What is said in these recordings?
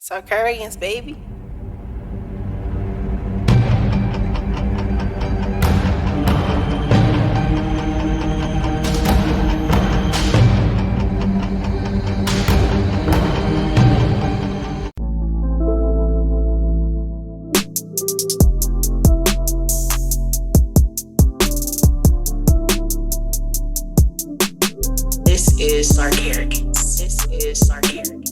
Sarcarrogance, baby. This is Sarcarrogance. This is Sarcarrogance.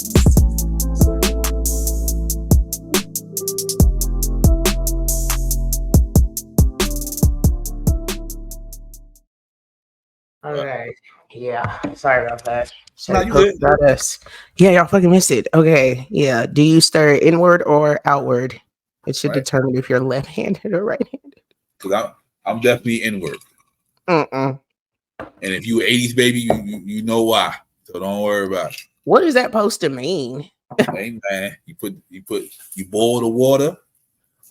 All right. Yeah. Sorry about that. No, you good. About us. Yeah, y'all fucking missed it. Okay. Yeah. Do you stir inward or outward? It should Right. determine if you're left-handed or right-handed. Because I'm definitely inward. Mm-mm. And if you 80s baby, you know why. So don't worry about it. What is that supposed to mean? Hey man, you boil the water,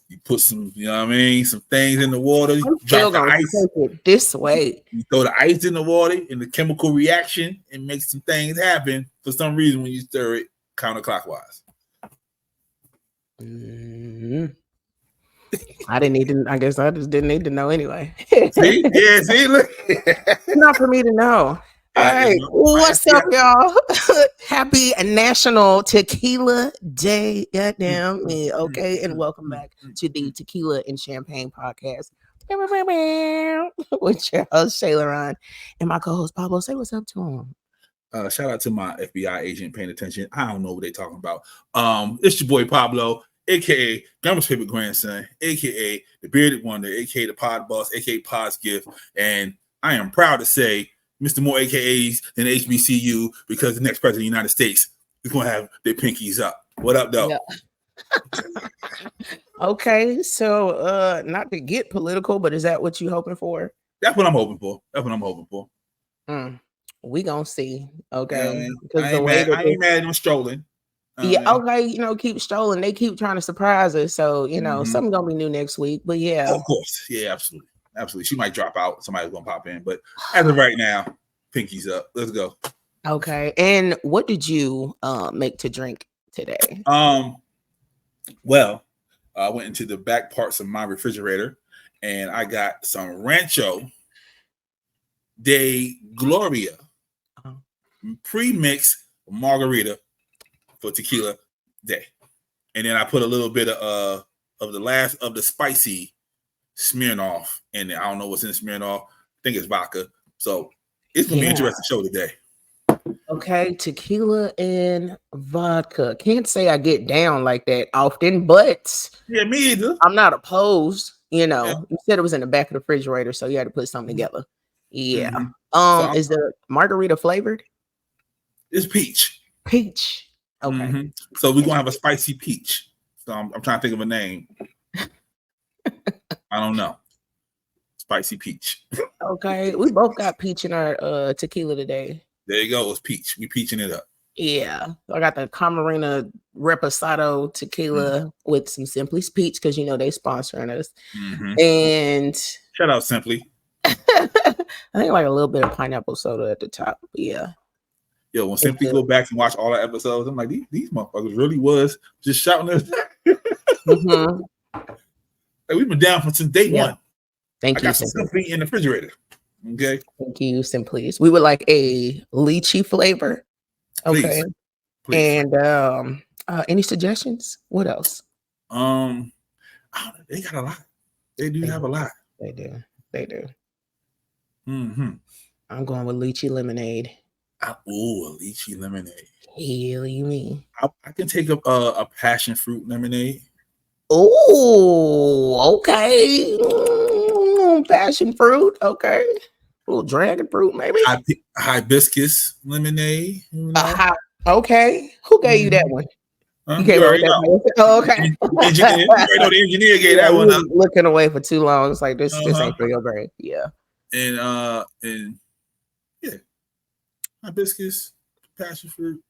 you put some, you know what I mean, some things in the water, you drop the ice. Take it this way. You throw the ice in the water and the chemical reaction and makes some things happen for some reason when you stir it counterclockwise. Mm-hmm. I didn't need to. I guess I just didn't need to know anyway. See? Yeah, see, look. Not for me to know. All right, what's up, y'all? Happy National Tequila Day. Goddamn me. Okay, and welcome back to the Tequila and Champagne podcast with your host, Shae and my co-host, Pablo. Say what's up to him. Shout out to my FBI agent paying attention. I don't know what they're talking about. It's your boy, Pablo, a.k.a. Grandma's favorite grandson, a.k.a. the bearded wonder, a.k.a. the pod boss, a.k.a. pod's gift. And I am proud to say Mr. More AKAs than HBCU because the next president of the United States is going to have their pinkies up. What up, though? Yeah. Okay, so not to get political, but is that what you hoping for? That's what I'm hoping for. We gonna see. Okay, yeah, because I ain't mad at them strolling. Yeah, okay, keep strolling. They keep trying to surprise us, so something gonna be new next week. But yeah, of course, yeah, absolutely. She might drop out. Somebody's gonna pop in, but as of right now, pinkies up. Let's go. Okay, and what did you make to drink today? Well, I went into the back parts of my refrigerator, and I got some Rancho de Gloria pre-mixed margarita for tequila day, and then I put a little bit of the last of the spicy Smirnoff in there. I don't know what's in Smirnoff. I think it's vodka. So it's gonna be an interesting show today. Okay, tequila and vodka. Can't say I get down like that often, but yeah, me either. I'm not opposed. You said it was in the back of the refrigerator, so you had to put something together. Yeah. Mm-hmm. Is the margarita flavored? It's peach. Peach. Okay. Mm-hmm. So we're gonna have a spicy peach. So I'm trying to think of a name. I don't know. Spicy peach. Okay. We both got peach in our tequila today. There you go. It's peach. We peaching it up. Yeah. I got the Camarena Reposado tequila with some Simply Peach because they sponsoring us. Mm-hmm. And shout out Simply. I think like a little bit of pineapple soda at the top. But yeah. Yo, when Simply go back and watch all the episodes, I'm like, these motherfuckers really was just shouting us. Mm-hmm. Like, we've been down since day one. Thank you. I got some Simply in the refrigerator. Okay. Thank you, Simply. We would like a lychee flavor. Okay. Please. And any suggestions? What else? They got a lot. They have a lot. They do. Mm-hmm. I'm going with lychee lemonade. A lychee lemonade. Hell, you mean? I can take a passion fruit lemonade. Oh, okay. Passion fruit, okay. A little dragon fruit, maybe. Hibiscus lemonade. Okay. Who gave you that one? You already know. Oh, okay. The engineer gave that one up. Looking away for too long. It's like this ain't for your brain. Yeah. And yeah, hibiscus, passion fruit.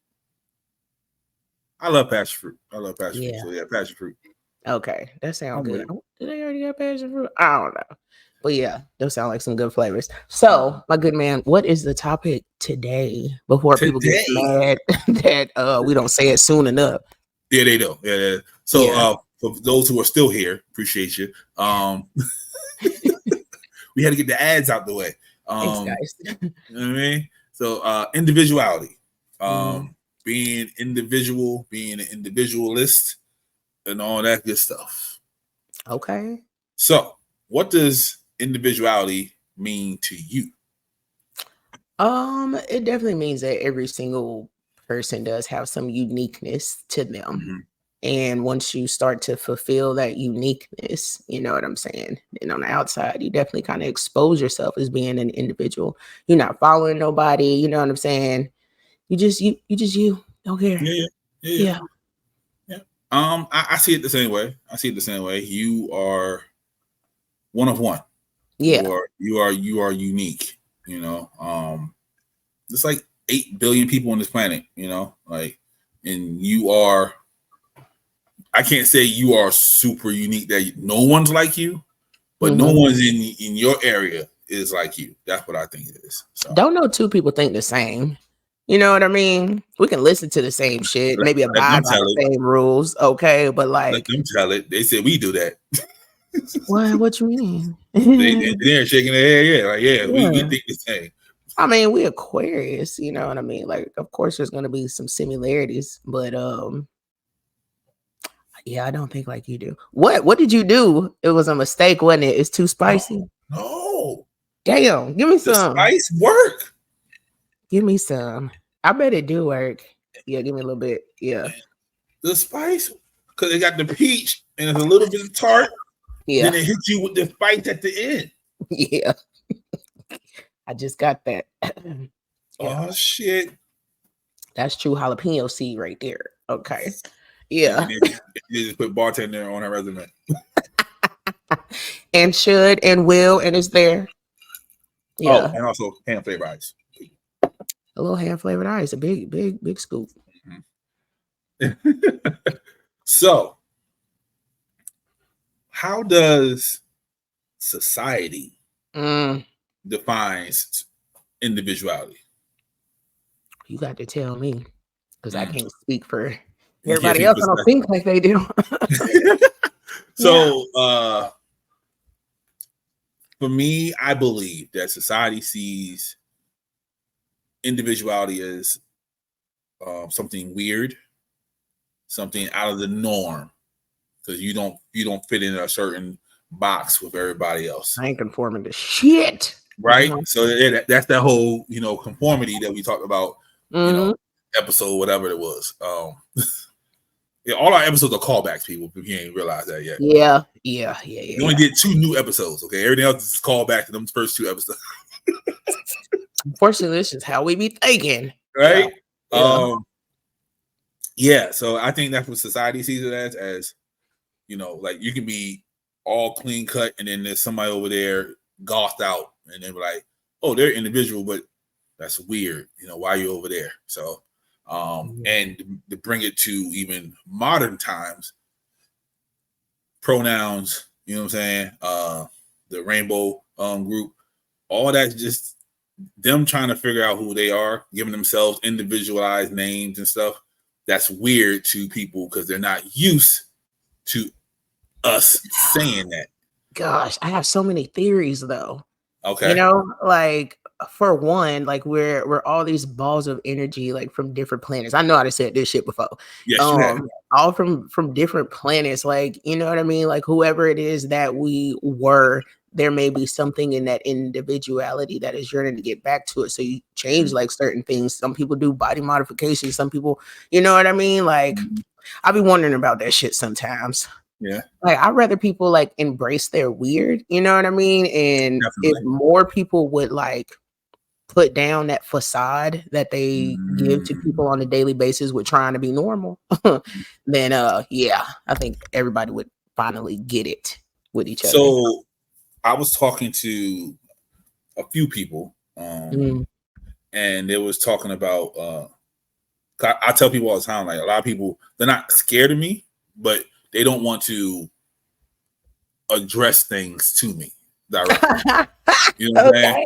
I love passion fruit. fruit. So yeah, passion fruit. Okay, that sounds good. Did they already have passion fruit? I don't know. But yeah, those sound like some good flavors. So, my good man, what is the topic today? Before people get mad that we don't say it soon enough. Yeah, they do. Yeah. So Yeah. for those who are still here, appreciate you. We had to get the ads out the way. Thanks, Um, guys. you know what I mean? So individuality, Mhm. being individual, being an individualist, and all that good stuff. Okay. So, what does individuality mean to you? It definitely means that every single person does have some uniqueness to them. Mm-hmm. And once you start to fulfill that uniqueness, you know what I'm saying? And on the outside, you definitely kind of expose yourself as being an individual. You're not following nobody, you know what I'm saying? You. Don't care. Yeah, yeah, yeah, Yeah. yeah. I see it the same way. I see it the same way. You are one of one. Yeah. You are unique. You know, it's like 8 billion people on this planet. You know, like, and you are. I can't say you are super unique that no one's like you, but no Mhm. one's in your area is like you. That's what I think it is. So Don't know two people think the same. You know what I mean? We can listen to the same shit, maybe let them abide by tell the it. same rules, okay? But Let like, them tell it. They said we do that. what you mean? They're shaking their head. Yeah, like yeah, we Yeah. think the same. I mean, we Aquarius, you know what I mean? Like, of course there's gonna be some similarities, but yeah, I don't think like you do. What did you do? It was a mistake, wasn't it? It's too No, spicy. no, Damn, give me the some. spice work. Give me some. I bet it do work. Yeah, give me a little bit. Yeah. The spice, because it got the peach and it's a little bit of tart. Then Yeah. it hits you with the spice at the end. Yeah. I just got that. Yeah. Oh shit! That's true jalapeno seed right there. Okay. And Yeah. then you just put bartender on her resume. And should and will and it's there. Oh, Yeah. and also hand flavor ice. A little hand flavored ice, a big scoop. So, how does society Mm, defines individuality? you got to tell me because I Mm. can't speak for You can't everybody speak else. for I don't think like they do. Yeah. so for me, I believe that society sees individuality as something weird, something out of the norm, because you don't fit in a certain box with everybody else, I ain't conforming to shit. right? So that's that whole conformity that we talked about, Mm-hmm. episode whatever it was. Yeah, all our episodes are callbacks, people. If you ain't realized that yet. Yeah. Yeah. Yeah. We Yeah. only Yeah. did 2 new episodes. Okay, everything else is callback to them first 2 episodes, Unfortunately, this is how we be thinking. Yeah. right? Yeah. Yeah. So I think that's what society sees it as like you can be all clean cut, and then there's somebody over there gothed out, and they're like, oh, they're individual, but that's weird. Why are you over there? So, and to bring it to even modern times, pronouns, you know what I'm saying? The rainbow group, all that's just them trying to figure out who they are, giving themselves individualized names and stuff. That's weird to people because they're not used to us saying that. Gosh, I have so many theories though. You Okay. know, like for one, like we're all these balls of energy, like from different planets. I know I said this shit before. Yes, you have. All from different planets. Like, you know what I mean? Like whoever it is that we were, there may be something in that individuality that is yearning to get back to it. So you change like certain things. Some people do body modification. Some people, you know what I mean? Like I be wondering about that shit sometimes. Yeah, Like, I'd rather people, like, embrace their weird, you know what I mean? And if definitely. more people would, like, put down that facade that they give to Mm. people on a daily basis with trying to be normal, then, yeah, I think everybody would finally get it with each other. So I was talking to a few people, Mm. and they was talking about. I tell people all the time, like a lot of people, they're not scared of me, but they don't want to address things to me directly. You know what I'm saying? Okay.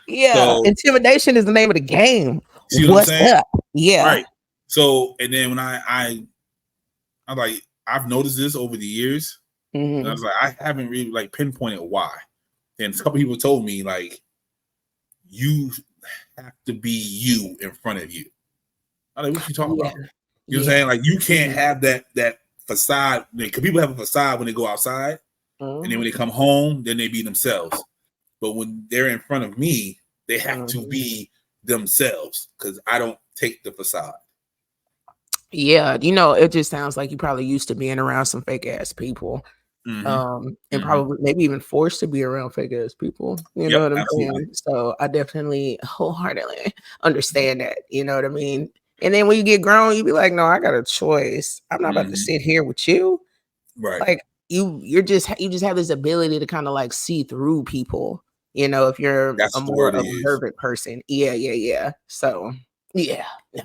Yeah. So Intimidation is the name of the game. see what I'm What's saying? up? Yeah. Right. So and then when I I'm like, I've noticed this over the years. And I was like, I haven't really like pinpointed why. And a couple people told me like, you have to be you in front of you. I'm like, what you talking about? You know what I'm saying? Like, you can't have that facade. Because people have a facade when they go outside, and then when they come home, then they be themselves. But when they're in front of me, they have to be themselves because I don't take the facade. Yeah, you know, it just sounds like you probably used to being around some fake ass people. And probably maybe even forced to be around fake ass people. You know what I'm saying? So I definitely wholeheartedly understand that. You know what I mean? And then when you get grown, you be like, no, I got a choice. I'm not about to sit here with you. Right. Like you just have this ability to kind of like see through people, you know, if you're a more observant person. Yeah. So yeah.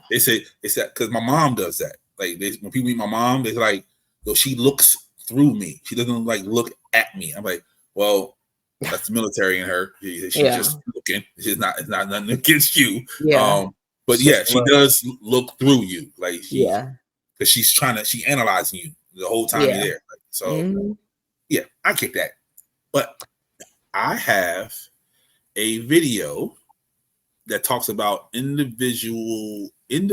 They say it's that because my mom does that. Like when people meet my mom, they're like, "Yo, she looks through me. She doesn't like look at me." I'm like, "Well, that's the military in her. She's just looking. It's not nothing against you." Yeah. But yeah, she does look through you. Like because she analyzing you the whole time you're there. Like, so yeah, I get that. But I have a video that talks about individuality. You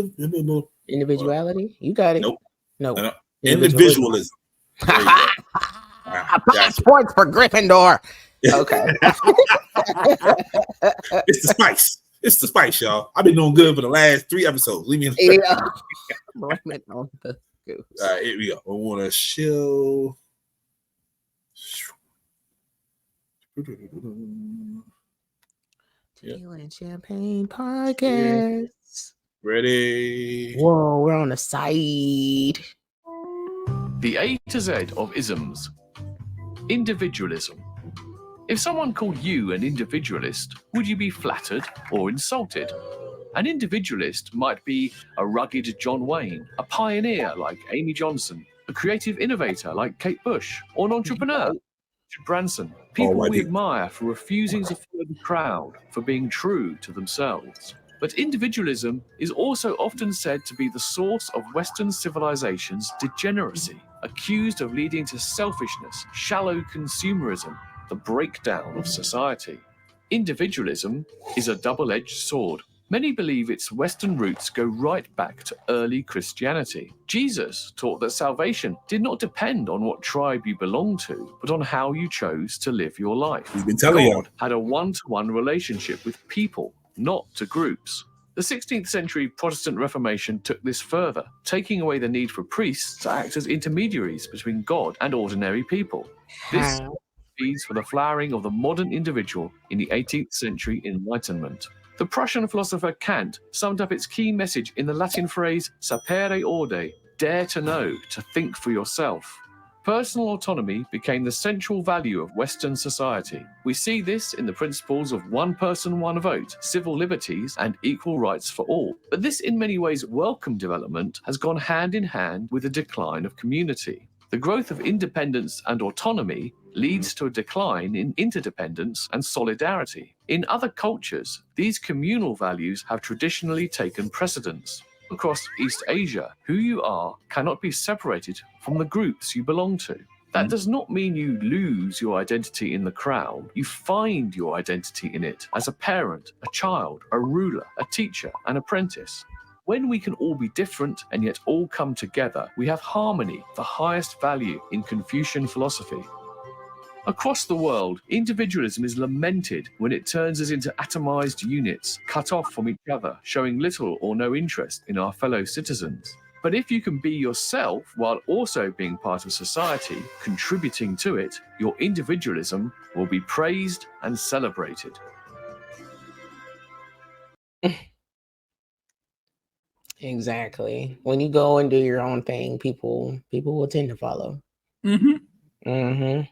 got it. Nope. No. Individualism. There you go. Points for Gryffindor. Okay. It's the spice. It's the spice, y'all. I've been doing good for the last 3 episodes. Leave me in Blame it on the goose. All right, here we go. I want to show. Tequila and Champagne podcast. Ready? Whoa, we're on the side. The A to Z of isms. Individualism. If someone called you an individualist, would you be flattered or insulted? An individualist might be a rugged John Wayne, a pioneer like Amy Johnson, a creative innovator like Kate Bush, or an entrepreneur, Richard Branson. People we admire for refusing to follow the crowd, for being true to themselves. But individualism is also often said to be the source of Western civilization's degeneracy, accused of leading to selfishness, shallow consumerism, the breakdown of society. Individualism is a double-edged sword. Many believe its Western roots go right back to early Christianity. Jesus taught that salvation did not depend on what tribe you belonged to, but on how you chose to live your life. We've been telling you. God had a one-to-one relationship with people, not to groups. The 16th century Protestant Reformation took this further, taking away the need for priests to act as intermediaries between God and ordinary people. This feeds for the flowering of the modern individual in the 18th century Enlightenment. The Prussian philosopher Kant summed up its key message in the Latin phrase sapere aude, dare to know, to think for yourself. Personal autonomy became the central value of Western society. We see this in the principles of one person, one vote, civil liberties, and equal rights for all. But this in many ways welcome development has gone hand in hand with the decline of community. The growth of independence and autonomy leads to a decline in interdependence and solidarity. In other cultures, these communal values have traditionally taken precedence. Across East Asia, who you are cannot be separated from the groups you belong to. That does not mean you lose your identity in the crowd. You find your identity in it as a parent, a child, a ruler, a teacher, an apprentice. When we can all be different and yet all come together, we have harmony, the highest value in Confucian philosophy. Across the world, individualism is lamented when it turns us into atomized units, cut off from each other, showing little or no interest in our fellow citizens. But if you can be yourself while also being part of society, contributing to it, your individualism will be praised and celebrated. Exactly. When you go and do your own thing, people will tend to follow.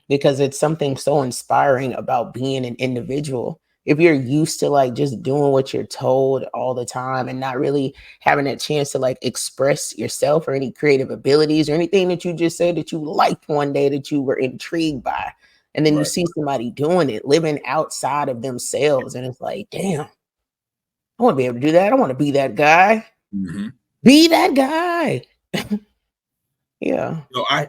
Because it's something so inspiring about being an individual. If you're used to like just doing what you're told all the time and not really having a chance to like express yourself or any creative abilities or anything that you just said that you liked one day that you were intrigued by, and then you see somebody doing it, living outside of themselves, and it's like, damn, I want to be able to do that. I want to be that guy. Be that guy. Yeah. You know,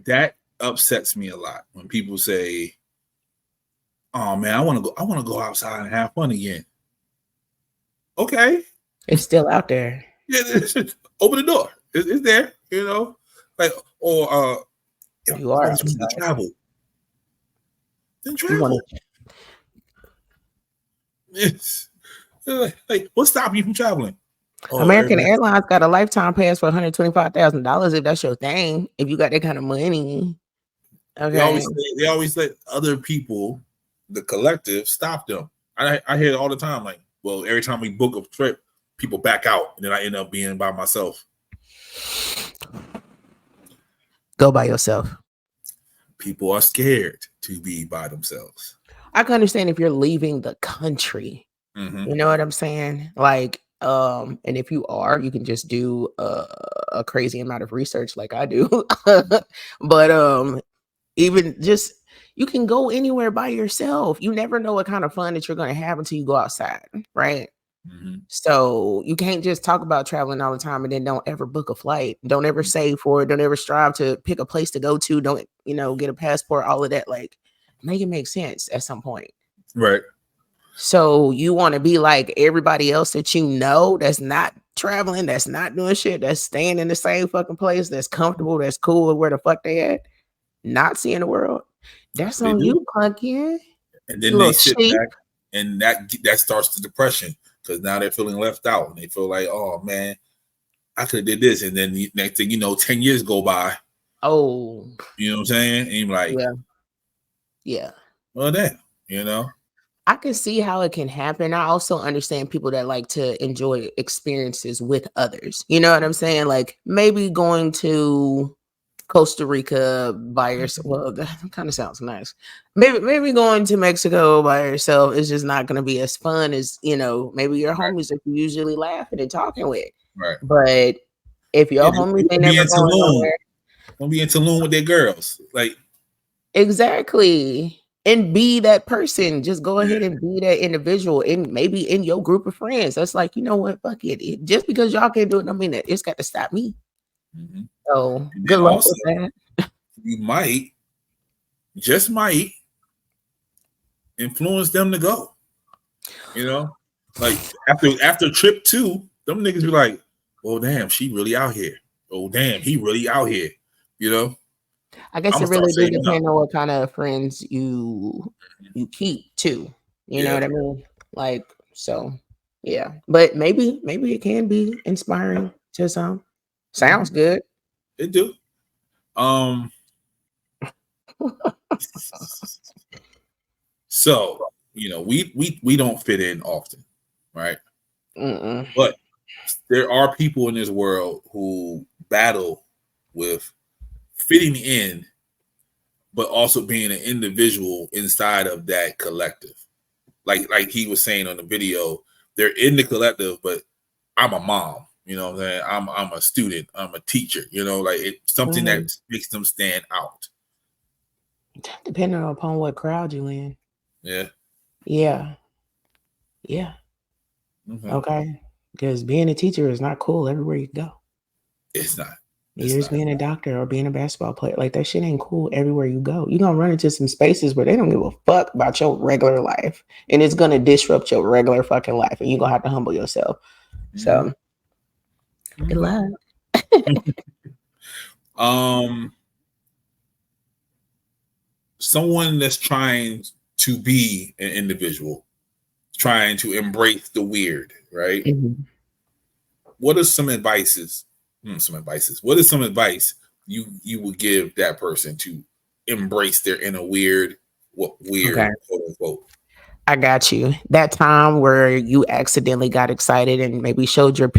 that upsets me a lot when people say, "Oh man, I want to go outside and have fun again." Okay, It's still out there. yeah, open the door. It's there. You know, like or You I are always wanted to outside. travel. Then You want travel. to. Yes. Like, what's stopping you from traveling? Oh, American everybody. Airlines got a lifetime pass for $125,000 if that's your thing. If you got that kind of money, okay. They always let other people, the collective, stop them. I hear it all the time. Like, well, every time we book a trip, people back out, and then I end up being by myself. Go by yourself. People are scared to be by themselves. I can understand if you're leaving the country. Mm-hmm. You know what I'm saying? Like, and if you are, you can just do a crazy amount of research like I do. But even just you can go anywhere by yourself. You never know what kind of fun that you're going to have until you go outside, right? Mm-hmm. So you can't just talk about traveling all the time and then don't ever book a flight. Don't ever save for it. Don't ever strive to pick a place to go to. Don't, get a passport, all of that. Like, make it make sense at some point. Right. So you want to be like everybody else that you know that's not traveling, that's not doing shit, that's staying in the same fucking place, that's comfortable, that's cool with where the fuck they at, not seeing the world. That's They on do. you, pumpkin. And You then they little sit cheap. back, and that starts the depression because now they're feeling left out, and they feel like, oh man, I could have did this, and then the next thing you know, 10 years go by. Oh, You know what I'm saying? And you're like, yeah. well, damn, you know. I can see how it can happen. I also understand people that like to enjoy experiences with others. You know what I'm saying? Like maybe going to Costa Rica by yourself. Well, that kind of sounds nice. Maybe going to Mexico by yourself is just not going to be as fun as maybe your homies that you usually laughing and talking with. Right. But if your homies ain't never going nowhere, don't be in Tulum with their girls. Like exactly. And be that person. Just go ahead and be that individual, and maybe in your group of friends. That's like, you know what? Fuck it. Just because y'all can't do it, don't mean that it's got to stop me. mm-hmm. So good luck with that. You just might influence them to go. You know, like after trip 2, them niggas be like, "Oh damn, she really out here. Oh damn, he really out here." You know. I guess it really do depend on what kind of friends you keep too. You know what I mean? Like, so yeah. But maybe it can be inspiring to some. Sounds good. It do. So, we don't fit in often, right? Mm-mm. But there are people in this world who battle with fitting in, but also being an individual inside of that collective. Like he was saying on the video, they're in the collective, but I'm a mom. You know what I'm saying? I'm a student. I'm a teacher. Like it's something that makes them stand out. Depending upon what crowd you in. Yeah. Yeah. Yeah. Mm-hmm. Okay. Because being a teacher is not cool everywhere you go. It's not. You're just being a doctor or being a basketball player. Like that shit ain't cool everywhere you go. You're going to run into some spaces where they don't give a fuck about your regular life. And it's going to disrupt your regular fucking life. And you're going to have to humble yourself. Mm-hmm. So, good luck. Someone that's trying to be an individual, trying to embrace the weird, right? Mm-hmm. What are some advices? What is some advice you would give that person to embrace their inner weird, quote unquote? I got you. That time where you accidentally got excited and maybe showed your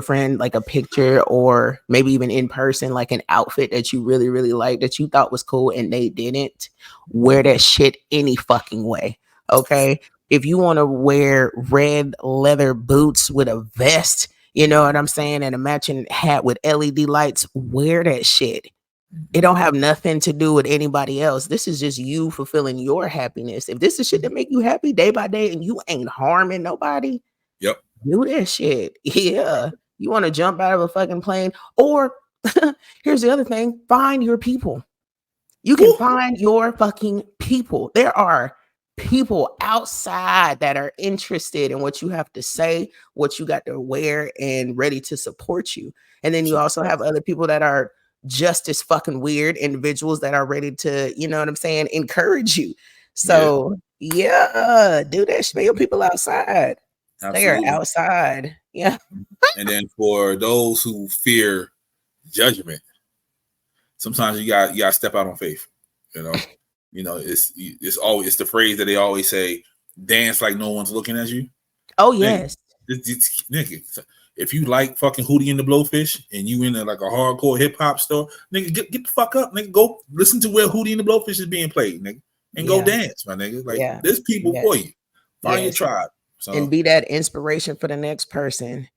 friend like a picture, or maybe even in person, like an outfit that you really, really liked that you thought was cool and they didn't. Wear that shit any fucking way. Okay. If you want to wear red leather boots with a vest, you know what I'm saying, and a matching hat with LED lights, wear that shit. It don't have nothing to do with anybody else. This is just you fulfilling your happiness. If this is shit that make you happy day by day and you ain't harming nobody, do that shit. Yeah. You want to jump out of a fucking plane, or Here's the other thing. Find your people. You can find your fucking people. There are people outside that are interested in what you have to say, what you got to wear, and ready to support you. And then you also have other people that are just as fucking weird individuals that are ready to, you know what I'm saying, encourage you. So yeah, do that. Smell your people outside. They are outside. Yeah. And then for those who fear judgment, sometimes you got to step out on faith. You know, it's always the phrase that they always say: dance like no one's looking at you. Oh yes, nigga. If you like fucking Hootie and the Blowfish and you in like a hardcore hip hop store, nigga, get the fuck up, nigga. Go listen to where Hootie and the Blowfish is being played, nigga, and go dance, my nigga. Like there's people for you. Find your tribe. So. And be that inspiration for the next person.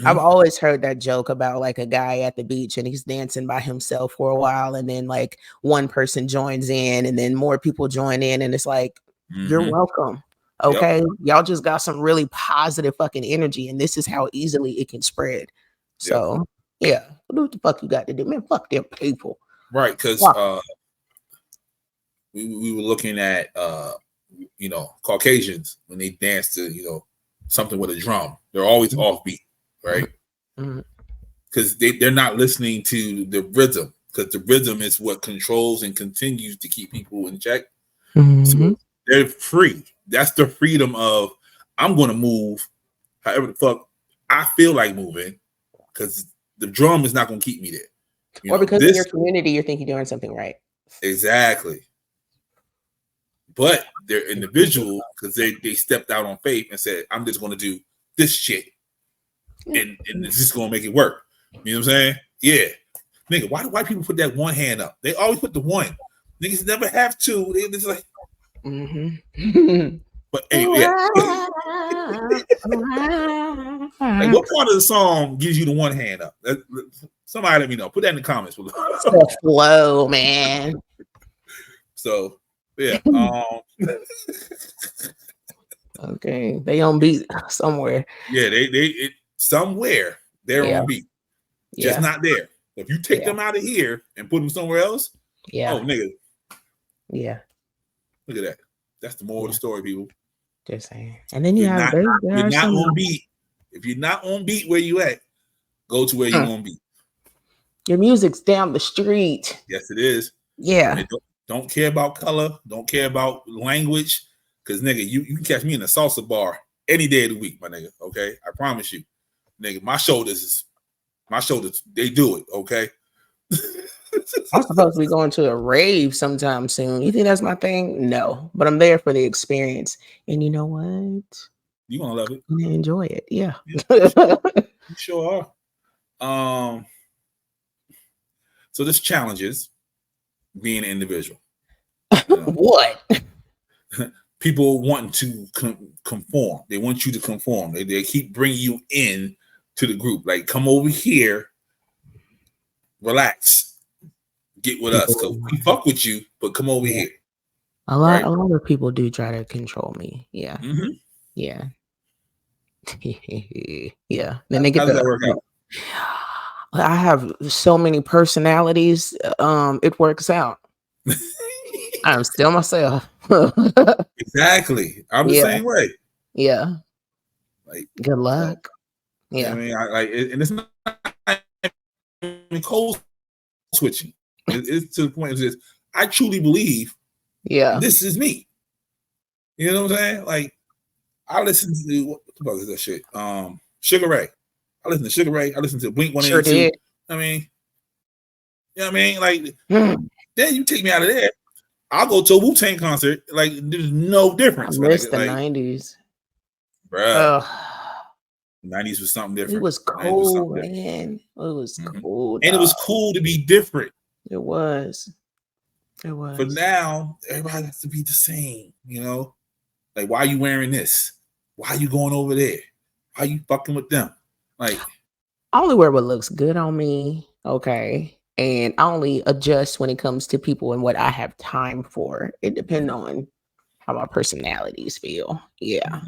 I've always heard that joke about like a guy at the beach and he's dancing by himself for a while, and then like one person joins in, and then more people join in, and it's like, you're welcome. Okay, y'all just got some really positive fucking energy, and this is how easily it can spread. So yeah, what the fuck you got to do, man? Fuck them people, right? Because we were looking at you know, Caucasians when they dance to, you know, something with a drum, they're always offbeat, right? Because they're not listening to the rhythm, because the rhythm is what controls and continues to keep people in check. So they're free. That's the freedom of, I'm going to move however the fuck I feel like moving, because the drum is not going to keep me there. Or because in your community, you think you're doing something right. Exactly. But they're individual because they stepped out on faith and said, I'm just going to do this shit. And it's just going to make it work. You know what I'm saying? Yeah. Nigga, why do white people put that one hand up? They always put the one. Niggas never have two. They just like... But anyway, yeah. Like, what part of the song gives you the one hand up? Somebody let me know. Put that in the comments. The flow, man. So, yeah. Okay, they on beat somewhere. Yeah, they somewhere they're on beat. Just not there. If you take them out of here and put them somewhere else, oh nigga. Yeah. Look at that. That's the moral of the story, people. Just saying. And then you're not on beat. If you're not on beat where you at, go to where you're on beat. Your music's down the street. Yes, it is. Yeah. Don't care about color. Don't care about language. Because, nigga, you can catch me in a salsa bar any day of the week, my nigga. Okay? I promise you. Nigga, my shoulders, they do it. Okay? I'm supposed to be going to a rave sometime soon. You think that's my thing? No. But I'm there for the experience. And you know what? You're going to love it. I'm going to enjoy it. Yeah. You sure are. So this challenges being an individual. You know? What? People wanting to conform. They want you to conform. They keep bringing you in to the group. Like, come over here, relax, get with us. Cause we fuck with you, but come over here. A lot of people do try to control me. Yeah. Yeah. Yeah. Then they get How does that work out? I have so many personalities. It works out. I'm still myself. Exactly. I'm the same way. Yeah. Like, good luck. Yeah. I mean, and it's not code switching. It's to the point of I truly believe. This is me. You know what I'm saying? Like, I listen to what the fuck is that shit? Sugar Ray. I listen to Sugar Ray. I listen to Blink 182. I mean, you know what I mean? Like, then you take me out of there. I'll go to a Wu-Tang concert. Like, there's no difference. I miss the 90s. Bruh. 90s was something different. It was cool, man. It was cool. And it was cool to be different. It was. But now, everybody has to be the same, you know? Like, why are you wearing this? Why are you going over there? Why are you fucking with them? Like, I only wear what looks good on me. Okay. And I only adjust when it comes to people and what I have time for. It depends on how my personalities feel. Yeah.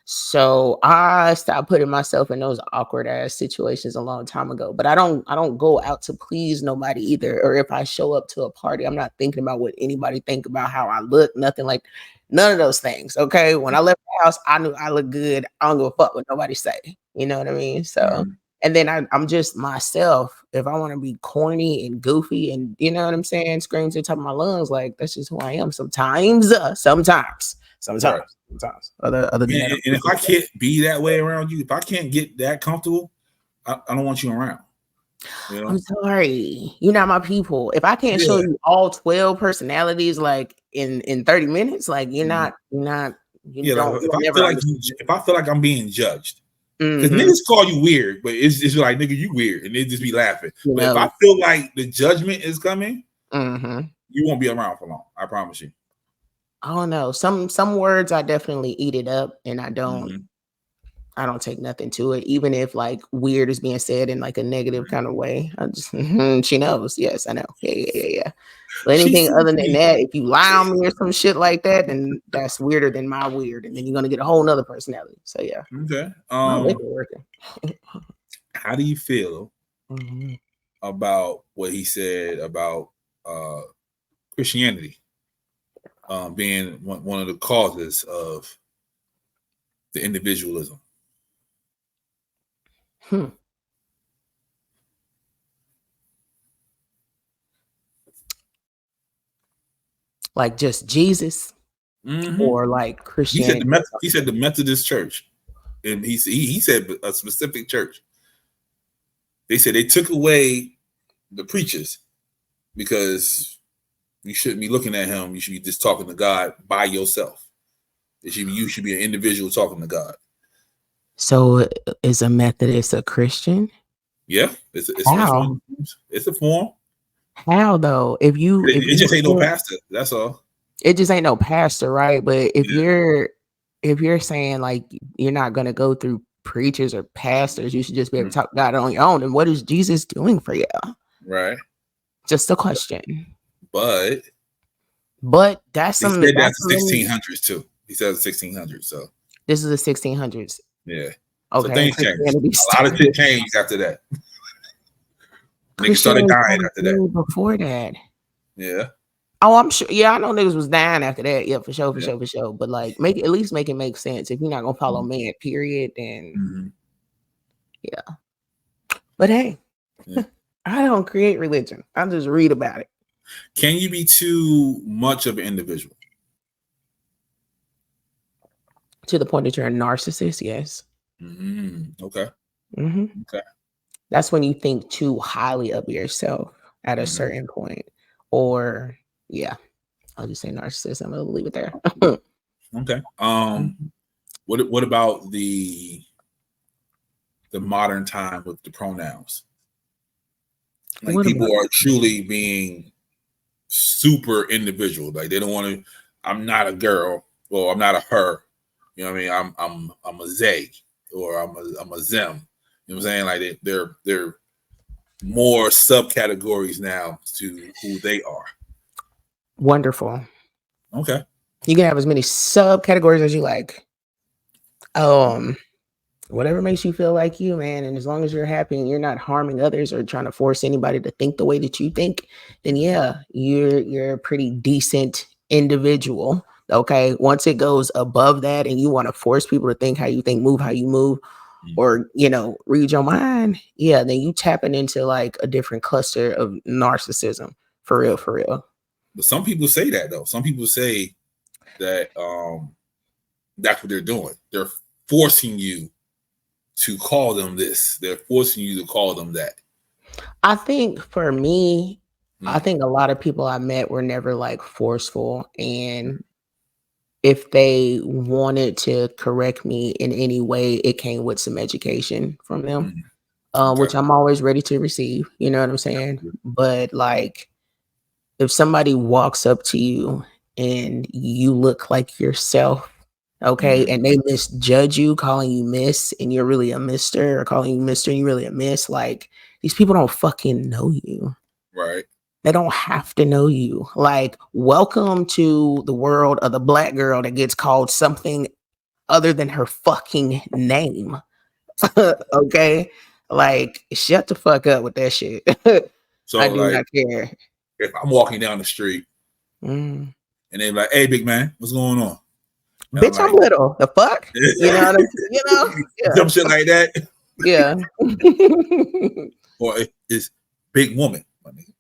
So I stopped putting myself in those awkward ass situations a long time ago. But I don't go out to please nobody either. Or if I show up to a party, I'm not thinking about what anybody think about how I look, nothing like none of those things. Okay. When I left the house, I knew I looked good. I don't give a fuck what nobody say. You know what I mean? So and then I'm just myself. If I want to be corny and goofy and you know what I'm saying, scream to the top of my lungs, like that's just who I am sometimes. Sometimes. Right. Sometimes. Other than that. And if I can't be that way around you, if I can't get that comfortable, I don't want you around. You know? I'm sorry. You're not my people. If I can't show you all 12 personalities like in 30 minutes, like you're not you Like don't if I feel like I'm being judged. Because mm-hmm. niggas call you weird, but it's like nigga, you weird, and they just be laughing. You but know. if I feel like the judgment is coming, mm-hmm. you won't be around for long. I promise you. I don't know. Some words I definitely eat it up, and I don't. Mm-hmm. I don't take nothing to it, even if like weird is being said in like a negative kind of way. I just she knows. Yes, I know. Yeah. But anything other than that, if you lie on me or some shit like that, then that's weirder than my weird, and then you're gonna get a whole nother personality. So yeah. Okay. Working. How do you feel mm-hmm. about what he said about Christianity being one of the causes of the individualism? Like just Jesus, or like Christianity. He said the Methodist Church, and he said a specific church. They said they took away the preachers because you shouldn't be looking at him. You should be just talking to God by yourself. You should be an individual talking to God. So is a Methodist a Christian? Yeah, it's a form. How though? If it just ain't no pastor, that's all. It just ain't no pastor, right? But if you're saying like you're not gonna go through preachers or pastors, you should just be able to talk about it on your own. And what is Jesus doing for you? Right. Just a question. But that's something that's the 1600s too. He says 1600s. So this is the 1600s. Yeah. Okay. So things changed. A lot of shit changed after that. Niggas started dying after that. Before that. Yeah. Oh, I'm sure. Yeah, I know niggas was dying after that. Yeah, for sure. But like, at least make it make sense. If you're not gonna follow man, period, then yeah. But hey, I don't create religion. I just read about it. Can you be too much of an individual? To the point that you're a narcissist, yes. Okay. Okay. That's when you think too highly of yourself at a certain point. Or yeah, I'll just say narcissist. I'm gonna leave it there. Okay. What about the modern time with the pronouns? Like people are truly being super individual. Like they don't want to. I'm not a girl, or I'm not a her. You know what I mean? I'm a they, or I'm a them. You know what I'm saying? Like they're more subcategories now to who they are. Wonderful. Okay. You can have as many subcategories as you like. Whatever makes you feel like you, man. And as long as you're happy and you're not harming others or trying to force anybody to think the way that you think, then yeah, you're a pretty decent individual. Okay. Once it goes above that and you want to force people to think how you think, move how you move, or read your mind, yeah, then you tapping into like a different cluster of narcissism. For real. But some people say that though. Some people say that that's what they're doing. They're forcing you to call them this. They're forcing you to call them that. I think for me, I think a lot of people I met were never like forceful, and if they wanted to correct me in any way, it came with some education from them, which I'm always ready to receive. You know what I'm saying? But like, if somebody walks up to you and you look like yourself, okay, and they misjudge you, calling you miss, and you're really a mister, or calling you mister and you're really a miss, like, these people don't fucking know you. Right. They don't have to know you. Like, welcome to the world of the black girl that gets called something other than her fucking name. Okay? Like, shut the fuck up with that shit. So I do like, not care. if I'm walking down the street and they're like, "Hey, big man, what's going on?" And Bitch, I'm little. The fuck? You know what I'm yeah. some shit like that. Yeah. Or it's big woman,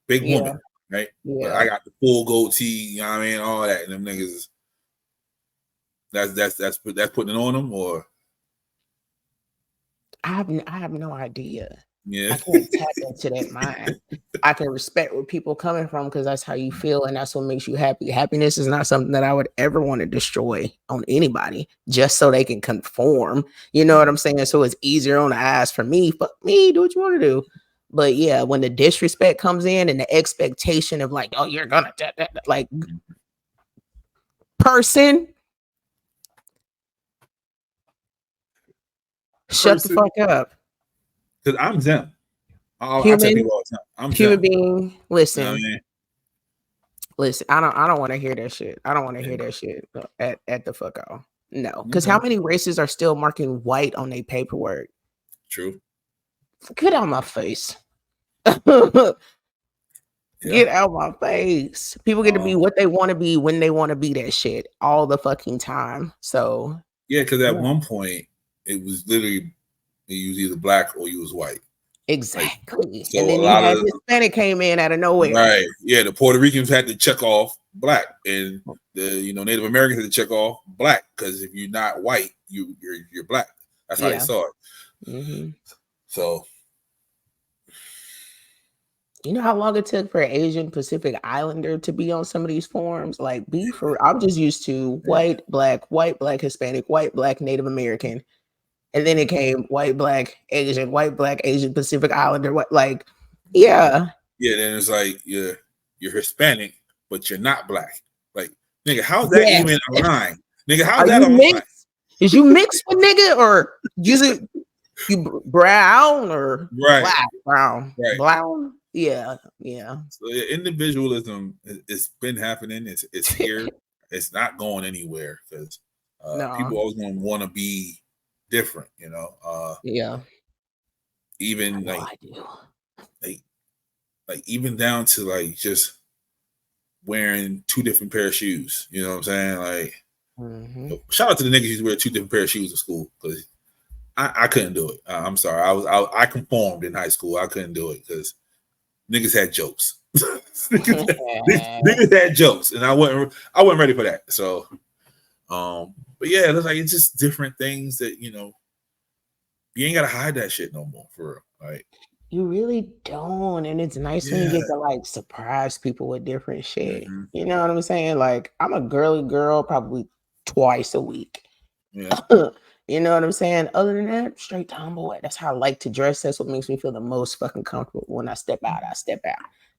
big Yeah. woman, right? Yeah. But I got the full goatee, you know what I mean, all that, and them niggas. That's putting it on them, or I have no idea. yeah, I can't tap into that mind. I can respect where people coming from because that's how you feel and that's what makes you happy. Happiness is not something that I would ever want to destroy on anybody just so they can conform. You know what I'm saying? So it's easier on the eyes for me. Fuck me, do what you want to do. But yeah, when the disrespect comes in and the expectation of like, oh, you're gonna like person, shut the fuck up. Because I'm them. I tell Human, people all the time, I'm human them. being. Listen, You know what I mean? listen. I don't want to hear that shit. I don't want to hear that shit at the fuck all. No, because how many races are still marking white on their paperwork? True. Get out my face. Get out my face. People get to be what they want to be when they want to be that shit all the fucking time. So yeah, because at one point it was literally you was either black or you was white. Exactly. Like, so and then you had Hispanic came in out of nowhere. Right. Yeah, the Puerto Ricans had to check off black, and the Native Americans had to check off black because if you're not white, you're black. That's how they saw it. So, you know how long it took for an Asian Pacific Islander to be on some of these forums? Like, I'm just used to white, black, Hispanic, white, black, Native American. And then it came white, black, Asian, Pacific Islander. What, like, yeah. Yeah, then it's like you're Hispanic, but you're not black. Like, nigga, how's that even a line? Nigga, how's that a line? Is you mixed with nigga or you brown or black, brown, brown? Yeah. So individualism it's been happening. It's here. It's not going anywhere because people always going to want to be different. Yeah. Even like even down to like just wearing two different pair of shoes. You know what I'm saying? Like, shout out to the niggas who wear two different pair of shoes in school because I couldn't do it. I'm sorry. I conformed in high school. I couldn't do it because niggas had jokes. niggas had jokes, and I wasn't ready for that. So, but yeah, it's like it's just different things that you ain't gotta hide that shit no more for real. Like, you really don't, and it's nice when you get to like surprise people with different shit. You know what I'm saying? Like, I'm a girly girl probably twice a week. Yeah. You know what I'm saying? Other than that, straight tomboy. That's how I like to dress. That's what makes me feel the most fucking comfortable. When I step out, I step out.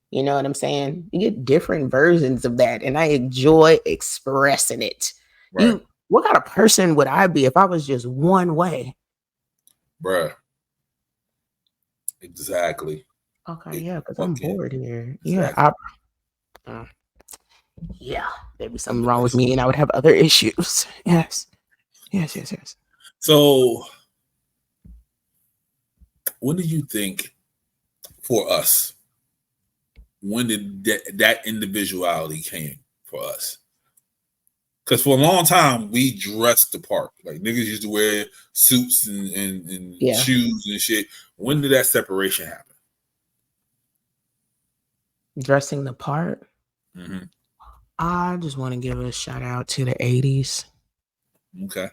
You know what I'm saying? You get different versions of that, and I enjoy expressing it. Right. What kind of person would I be if I was just one way? Bruh. Exactly. Okay, yeah, because I'm bored here. Exactly. Yeah, there'd be something wrong with me, and I would have other issues. Yes. So, when do you think, for us, when did that individuality came for us? Because for a long time, we dressed the part. Like, niggas used to wear suits and shoes and shit. When did that separation happen? Dressing the part? I just want to give a shout out to the 80s. Okay.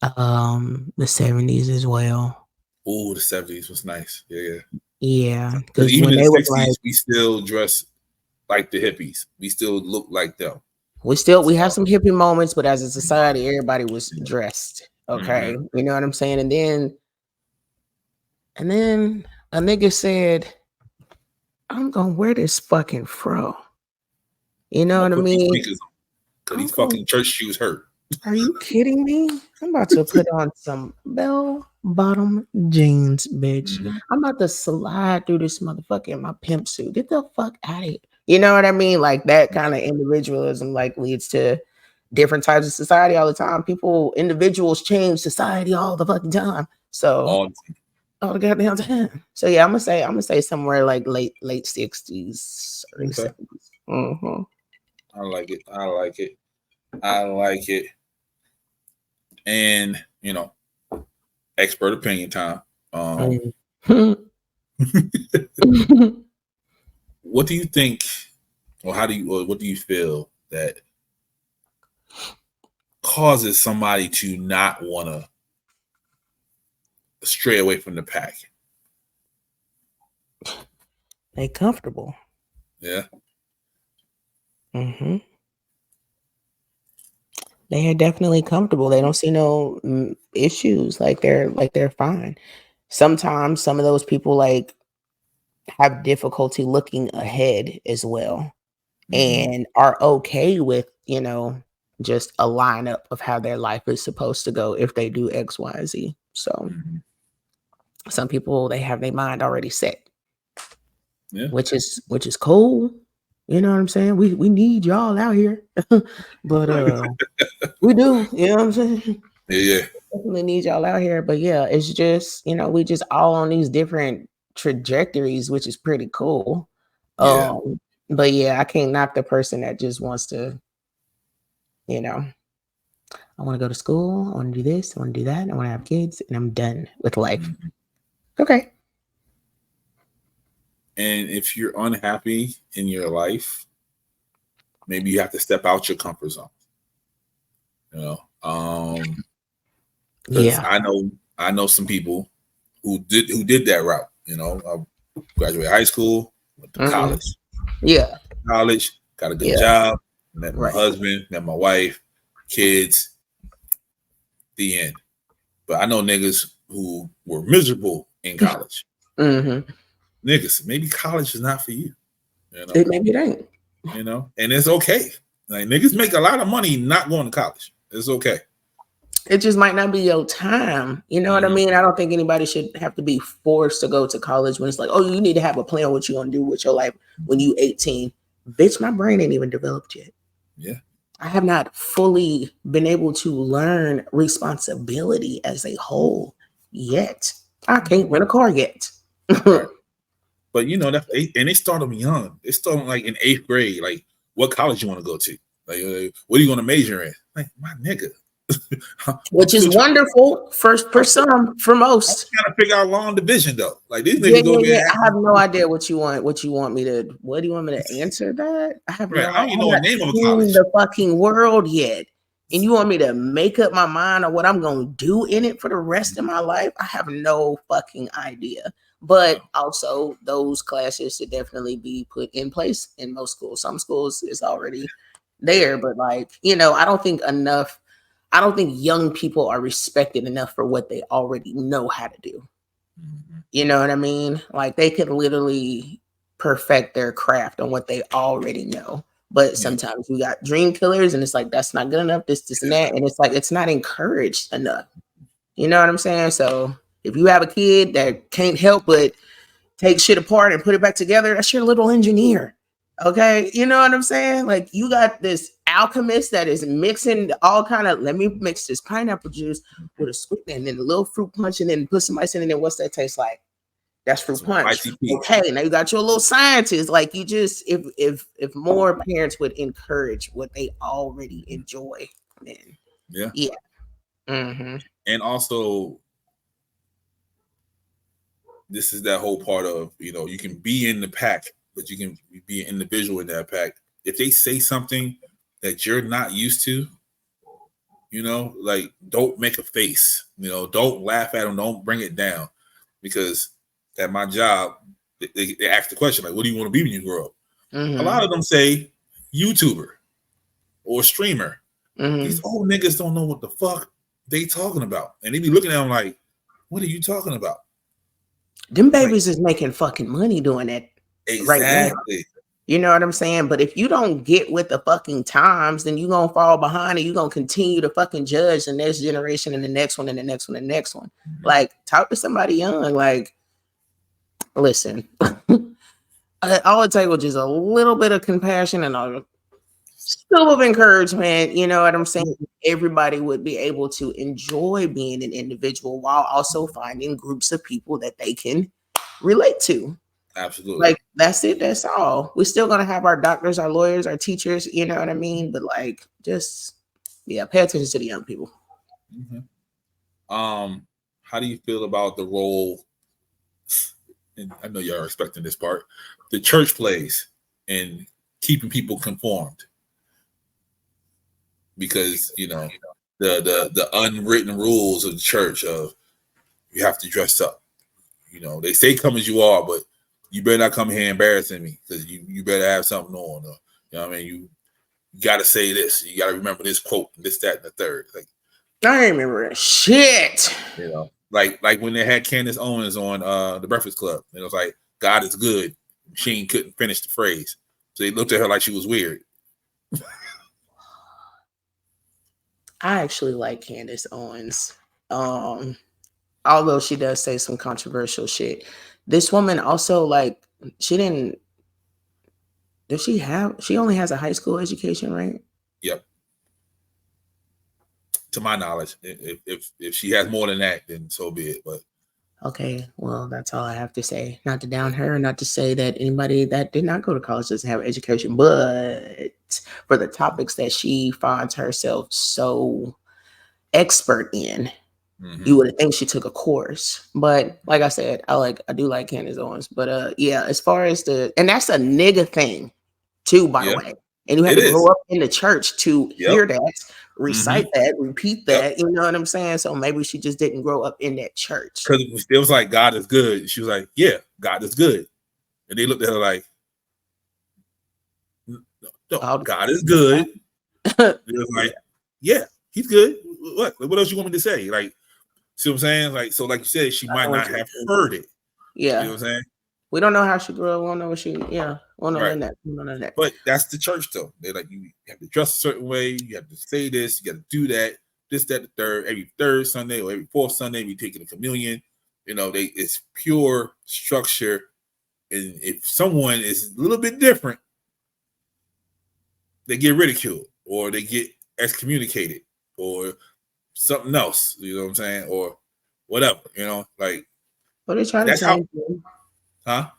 The 70s as well. Oh, the 70s was nice. Yeah. Because even in the 60s, we still dress like the hippies. We still look like them. We have some hippie moments, but as a society, everybody was dressed. Okay. You know what I'm saying? And then a nigga said, I'm gonna wear this fucking fro. You know what I mean? Because these fucking church shoes hurt. Are you kidding me? I'm about to put on some bell-bottom jeans, bitch. I'm about to slide through this motherfucker in my pimp suit. Get the fuck out of here. You know what I mean? Like that kind of individualism like leads to different types of society all the time. Individuals change society all the fucking time. So all the goddamn time. So yeah, I'm gonna say somewhere like late 60s, early 70s. Mm-hmm. I like it. And expert opinion time. What do you think, or what do you feel that causes somebody to not want to stray away from the pack? They comfortable. Yeah. Mm-hmm. They are definitely comfortable. They don't see no issues. Like they're fine. Sometimes some of those people like have difficulty looking ahead as well, and are okay with just a lineup of how their life is supposed to go if they do X, Y, Z. So some people, they have their mind already set, which is cool. You know what I'm saying? We need y'all out here, but we do. You know what I'm saying? Yeah. Definitely need y'all out here, but yeah, it's just we just all on these different trajectories, which is pretty cool. But yeah, I can't knock the person that just wants to, I want to go to school, I want to do this, I want to do that, I want to have kids, and I'm done with life. Okay. And if you're unhappy in your life, maybe you have to step out your comfort zone. Because I know some people who did that route. I graduated high school, went to college. Yeah. College, got a good job, met my husband, met my wife, kids. The end. But I know niggas who were miserable in college. Niggas, maybe college is not for you. Maybe it ain't. And it's okay. Like niggas make a lot of money not going to college. It's okay. It just might not be your time. You know what I mean? I don't think anybody should have to be forced to go to college when it's like, oh, you need to have a plan what you want to do with your life when you 18. Bitch, my brain ain't even developed yet. Yeah. I have not fully been able to learn responsibility as a whole yet. I can't rent a car yet. Right. But and they start them young. They start them like in 8th grade. Like, what college you want to go to? Like, what are you going to major in? Like, my nigga. Which is wonderful for some, for most. I'm trying to figure out long division though. Like these niggas go there. I have no idea what you want. What do you want me to answer that? I have no idea. I don't know the name of a college. The fucking world yet. And you want me to make up my mind on what I'm gonna do in it for the rest of my life? I have no fucking idea. But also those classes should definitely be put in place in most schools. Some schools is already there, but I don't think young people are respected enough for what they already know how to do. You know what I mean? Like they could literally perfect their craft on what they already know. But sometimes we got dream killers and it's like, that's not good enough, this and that. And it's like, it's not encouraged enough. You know what I'm saying? So if you have a kid that can't help but take shit apart and put it back together, that's your little engineer. Okay, you know what I'm saying? Like you got this alchemist that is mixing all kind of. Let me mix this pineapple juice with a sweet and then a little fruit punch and then put some ice in it. And what's that taste like? That's fruit punch. Okay, now you got your little scientist. Like you just, if more parents would encourage what they already enjoy, then yeah. And also, this is that whole part of you can be in the pack, but you can be an individual in that pack. If they say something that you're not used to, like don't make a face, don't laugh at them, don't bring it down. Because at my job, they ask the question, like, what do you want to be when you grow up? A lot of them say YouTuber or streamer. These old niggas don't know what the fuck they talking about. And they be looking at them like, what are you talking about? Them babies is making fucking money doing that. Exactly. Right now. You know what I'm saying? But if you don't get with the fucking times, then you're going to fall behind and you're going to continue to fucking judge the next generation and the next one and the next one and the next one. Like, talk to somebody young. Like, listen, all it takes was just a little bit of compassion and Full of encouragement, you know what I'm saying? Everybody would be able to enjoy being an individual while also finding groups of people that they can relate to. Absolutely. Like, that's it, that's all. We're still gonna have our doctors, our lawyers, our teachers, you know what I mean? But like, just pay attention to the young people. How do you feel about the role? And I know y'all are expecting this part. The church plays in keeping people conformed, because the unwritten rules of the church of you have to dress up. They say come as you are, but you better not come here embarrassing me, because you better have something on. Or, what I mean? You got to say this. You got to remember this quote, this, that, and the third. Like, I remember that shit. Like when they had Candace Owens on the Breakfast Club, and it was like, God is good. She couldn't finish the phrase, so they looked at her like she was weird. I actually like Candace Owens. Although she does say some controversial shit. This woman also, like, she didn't. Does she have? She only has a high school education, right? Yep. To my knowledge, if she has more than that, then so be it. But okay, well, that's all I have to say. Not to down her, not to say that anybody that did not go to college doesn't have education, but for the topics that she finds herself so expert in, you would think she took a course. But like I said, I do like Candace Owens. But yeah, as far as and that's a nigga thing too, by the way. And you had to grow up in the church to hear that, recite that, repeat that. You know what I'm saying? So maybe she just didn't grow up in that church. Because it was like, God is good. She was like, yeah, God is good. And they looked at her like, no, God is good. It was like, yeah, he's good. What else you want me to say? Like, see what I'm saying? Like, so like you said, she might not have heard it. Yeah. You know what I'm saying? We don't know how she grew up. We don't know what she, we don't know that. But that's the church, though. They're like, you have to dress a certain way. You have to say this. You got to do that. This, that, the third. Every third Sunday or every fourth Sunday, we taking a communion. It's pure structure. And if someone is a little bit different, they get ridiculed or they get excommunicated or something else. You know what I'm saying? Or whatever. Like. Well, they try to change them. Huh?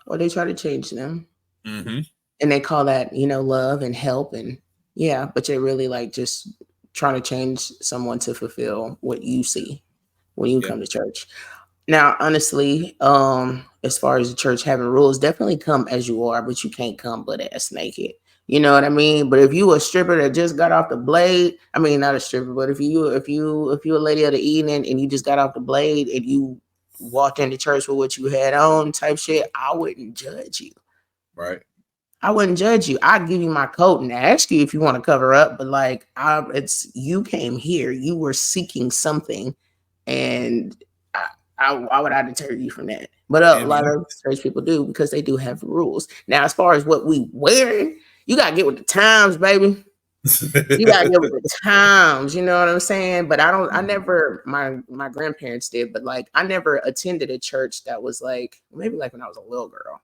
Or they try to change them. Mm-hmm. And they call that, love and help. And yeah, but they're really like just trying to change someone to fulfill what you see when you come to church. Now, honestly, as far as the church having rules, definitely come as you are, but you can't come butt ass naked. You know what I mean? But if you a stripper that just got off the blade, I mean not a stripper, but if you a lady of the evening and you just got off the blade and you walked into church with what you had on type shit, I wouldn't judge you. Right. I wouldn't judge you. I'd give you my coat and ask you if you want to cover up, but like it's you came here, you were seeking something, and why would I deter you from that? But a lot of church people do because they do have rules. Now, as far as what we wearing, you gotta get with the times, baby. You gotta get with the times, you know what I'm saying? But I never, my grandparents did, but like I never attended a church that was like, maybe like when I was a little girl.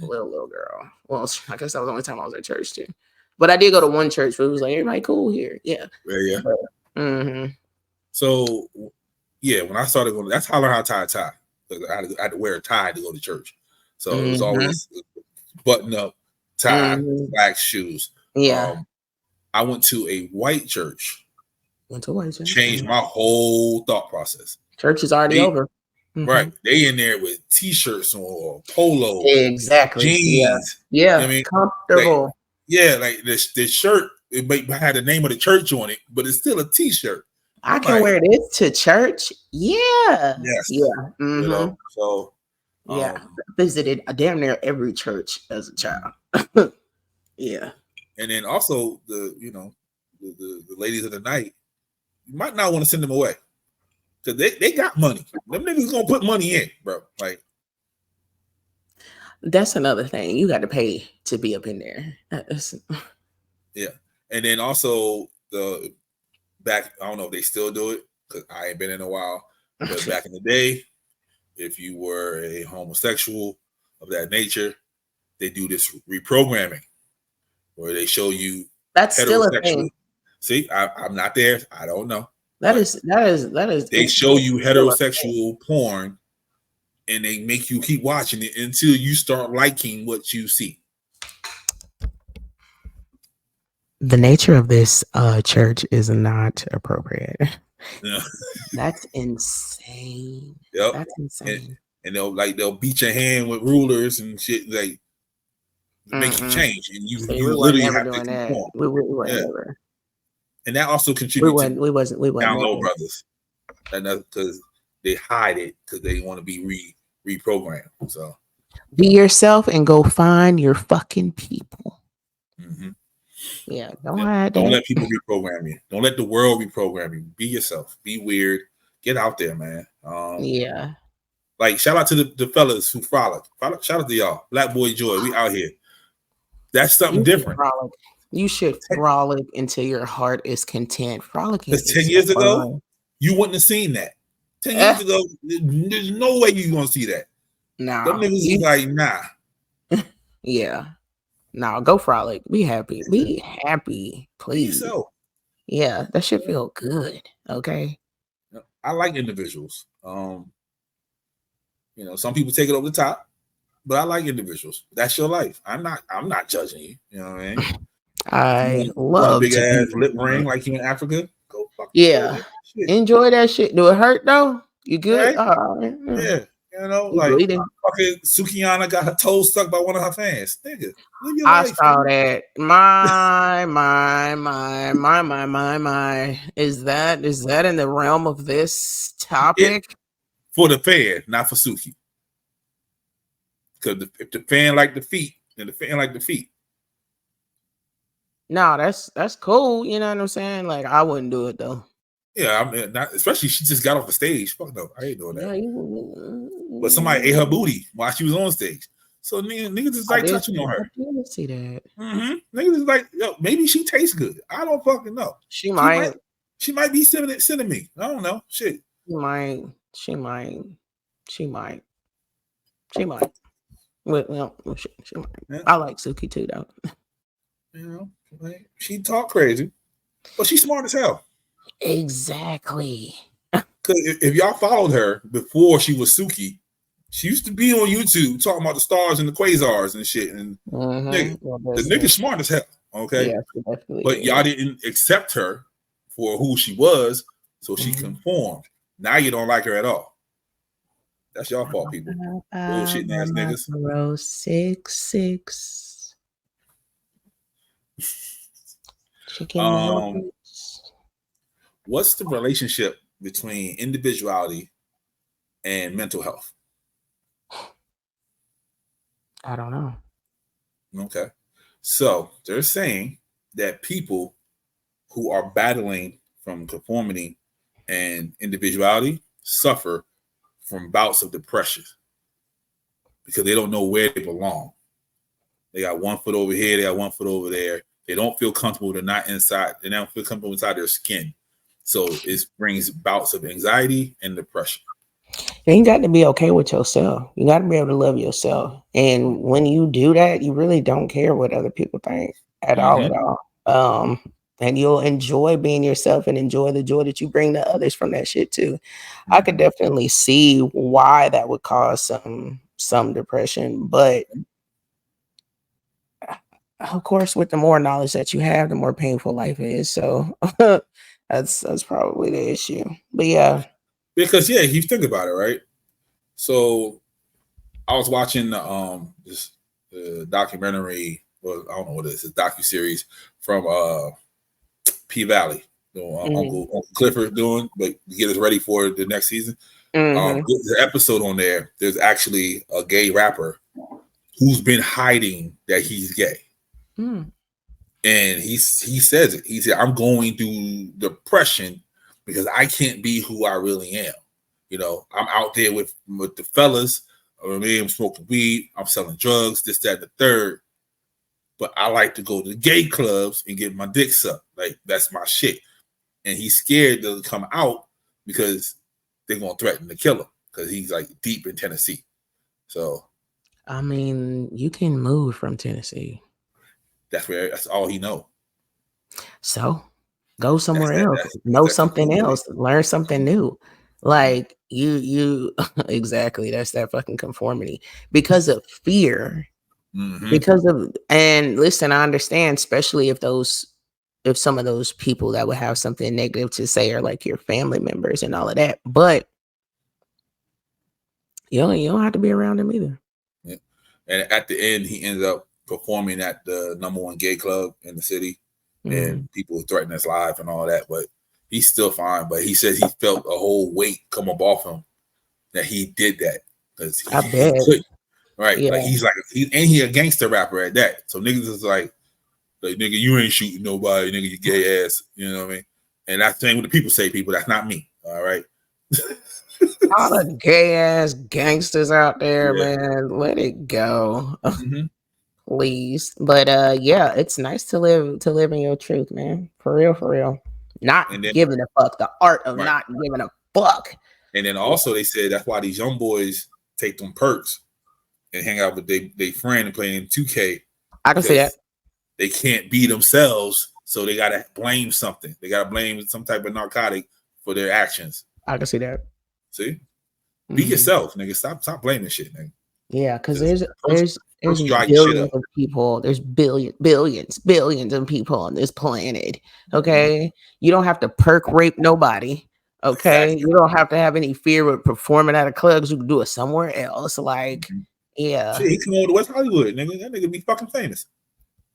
A little girl. Well, I guess that was the only time I was at church too. But I did go to one church where it was like, everybody cool here. Yeah. Yeah. So yeah, when I started going, that's how I learned how to tie a tie. I had to wear a tie to go to church. So it was always button up, tie, black shoes. Yeah. I went to a white church. Changed my whole thought process. Church is already over. Right. They in there with t-shirts or polo. Exactly. Jeans. Yeah. I mean, comfortable. Like the shirt, it had the name of the church on it, but it's still a t-shirt. I can wear this to church. Yeah. Yes. Yeah. So yeah. I visited damn near every church as a child. Yeah. And then also the ladies of the night, you might not want to send them away. Because they got money. Them niggas gonna put money in, bro. Like, that's another thing. You got to pay to be up in there. Yeah. And then also I don't know if they still do it because I ain't been in a while. But back in the day, if you were a homosexual of that nature, they do this reprogramming where they show you That's still a thing. See, I'm not there. I don't know. That is. They show you heterosexual porn, and they make you keep watching it until you start liking what you see. The nature of this church is not appropriate. Yeah. That's insane. Yep. That's insane. And they'll beat your hand with rulers and shit, like make you change, and you literally have to conform. We were never. And that also contributes. We wasn't Down Low Brothers, and that's because they hide it because they want to be reprogrammed. So be yourself and go find your fucking people. Mm-hmm. Yeah, don't hide. Don't let people reprogram you. Don't let the world reprogram you. Be yourself. Be weird. Get out there, man. Yeah. Like, shout out to the fellas who frolic. Shout out to y'all. Black Boy Joy. We out here. That's something different. You should frolic until your heart is content. Frolicking. Because 10 years ago, you wouldn't have seen that. 10 years ago, there's no way you're going to see that. Nah. Them niggas is like, nah. Yeah. No, go frolic. Be happy. Be happy, please. So, yeah, that should feel good. Okay. I like individuals. Some people take it over the top, but I like individuals. That's your life. I'm not judging you. You know what I mean? I love big ass lip ring like you in Africa. Go fuck. Yeah. Enjoy that shit. Do it hurt though? You good? Right? Yeah. Fucking Sukiyana got her toes stuck by one of her fans. Nigga, live your life. Saw that. My. Is that in the realm of this topic? For the fan, not for Suki. Because if the fan like the feet, then the fan like the feet. No, that's cool. You know what I'm saying? Like, I wouldn't do it though. Yeah, I mean, not especially she just got off the stage. Fuck no, I ain't doing that. But somebody ate her booty while she was on stage. So niggas just like touching on her. I didn't see that. Mm-hmm. Niggas is like, yo, maybe she tastes good. I don't fucking know. She might be sending me. I don't know. Shit. She might. Well, she might. Yeah. I like Suki too, though. She talk crazy, but she's smart as hell. Exactly. Because if y'all followed her before she was Suki, she used to be on YouTube talking about the stars and the quasars and shit. And the nigga's smart as hell. Okay, yeah, but y'all didn't accept her for who she was, so she conformed. Now you don't like her at all. That's your fault, people. Bullshit ass niggas. 6'6". What's the relationship between individuality and mental health? I don't know. Okay. So they're saying that people who are battling from conformity and individuality suffer from bouts of depression because they don't know where they belong. They got one foot over here, they got one foot over there. They don't feel comfortable. They're not inside. They don't feel comfortable inside their skin. So it brings bouts of anxiety and depression. You got to be okay with yourself. You got to be able to love yourself. And when you do that, you really don't care what other people think at all. And you'll enjoy being yourself and enjoy the joy that you bring to others from that shit too. I could definitely see why that would cause some depression, but of course, with the more knowledge that you have, the more painful life is. So that's probably the issue. But yeah. Because you think about it, right? So I was watching this documentary, well, I don't know what it is, it's a docuseries from P Valley, Uncle Clifford doing, but to get us ready for the next season. The episode on there, there's actually a gay rapper who's been hiding that he's gay. And he says it. He said, I'm going through depression because I can't be who I really am. You know, I'm out there with the fellas. I'm smoking weed. I'm selling drugs, this, that, and the third. But I like to go to the gay clubs and get my dick sucked. Like, that's my shit. And he's scared to come out because they're going to threaten to kill him because he's like deep in Tennessee. So, I mean, you can move from Tennessee. That's all he know. So go somewhere else, know something else, learn something new. Like you exactly. That's that fucking conformity because of fear. Because of, and listen, I understand, especially if some of those people that would have something negative to say are like your family members and all of that, but you don't have to be around them either. Yeah. And at the end, he ends up performing at the #1 gay club in the city, and people threaten his life and all that, but he's still fine. But he says he felt a whole weight come up off him that he did that because he couldn't. Right, yeah. Like he's he a gangster rapper at that. So niggas is like nigga, you ain't shooting nobody, nigga, you gay ass. You know what I mean? And that's the thing what the people say. People, that's not me. All right. All the gay ass gangsters out there, man. Let it go, please. But yeah, it's nice to live in your truth, man. For real. Not giving a fuck. The art of not giving a fuck. And then also they said that's why these young boys take them perks and hang out with their friend and playing 2K. I can see that. They can't be themselves, so they gotta blame something. They gotta blame some type of narcotic for their actions. I can see that. See, be yourself, nigga. Stop blaming shit, nigga. Yeah, because there's billions of people. There's billions of people on this planet. Okay, you don't have to perk rape nobody. Okay, exactly. You don't have to have any fear of performing at a club. You can do it somewhere else. Like, yeah, shit, he come over to West Hollywood, nigga. That nigga be fucking famous.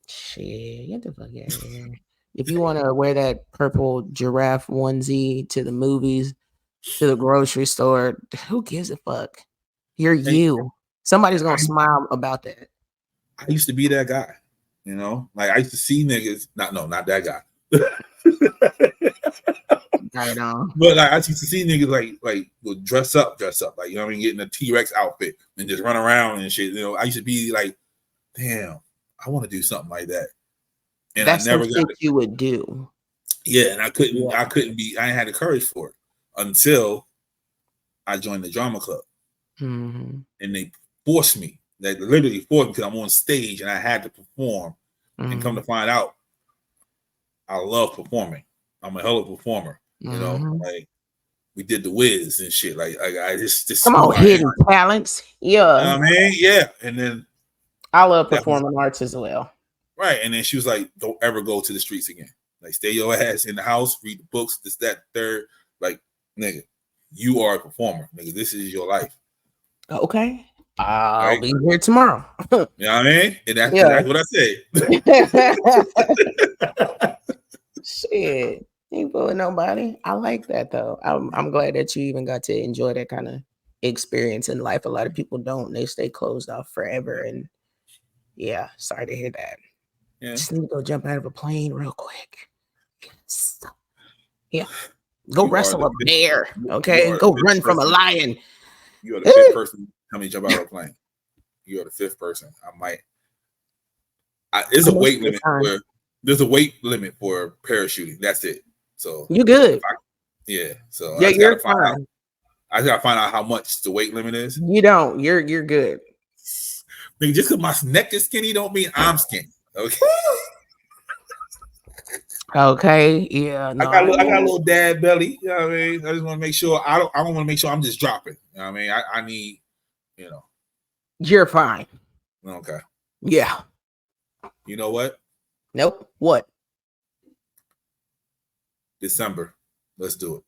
Shit, get the fuck out of here. If you want to wear that purple giraffe onesie to the movies, to the grocery store, who gives a fuck? You're you. Somebody's gonna smile about that. I used to be that guy, you know. Like I used to see niggas. Not that guy. Right on. But like I used to see niggas like would dress up, like you know what I mean, getting a T-Rex outfit and just run around and shit. You know, I used to be like, damn, I want to do something like that. And that's I never got it. You would do. Yeah, and I couldn't be. I had the courage for it until I joined the drama club, and they forced me. They literally forced me because I'm on stage and I had to perform. And come to find out, I love performing. I'm a hell of a performer. You know, like we did the Wiz and shit. Like I just come on, hidden talents. Yeah, you know what I mean, yeah. And then I love performing arts as well. Right, and then she was like, "Don't ever go to the streets again. Like, stay your ass in the house, read the books, this, that, third. Like, nigga, you are a performer, nigga. This is your life." Okay, I'll be here tomorrow. You know what I mean? And that's what I said. Shit, ain't fooling nobody. I like that though. I'm glad that you even got to enjoy that kind of experience in life. A lot of people don't. They stay closed off forever, and yeah, sorry to hear that. Yeah. Just need to go jump out of a plane real quick. Yes. Yeah. Go wrestle a bear. Okay. Go run from a lion. You are the fifth person to tell me to jump out of a plane. You are the fifth person. There's a weight limit for parachuting. That's it. So you good. So yeah, you're fine. I gotta find out how much the weight limit is. You don't. You're good. Nigga, just because my neck is skinny don't mean I'm skinny. Okay. Okay. Yeah. No, I got a little dad belly. You know what I mean? I just want to make sure I don't want to make sure I'm just dropping. You know what I mean? I need, you know. You're fine. Okay. Yeah. You know what? Nope. What? December. Let's do it.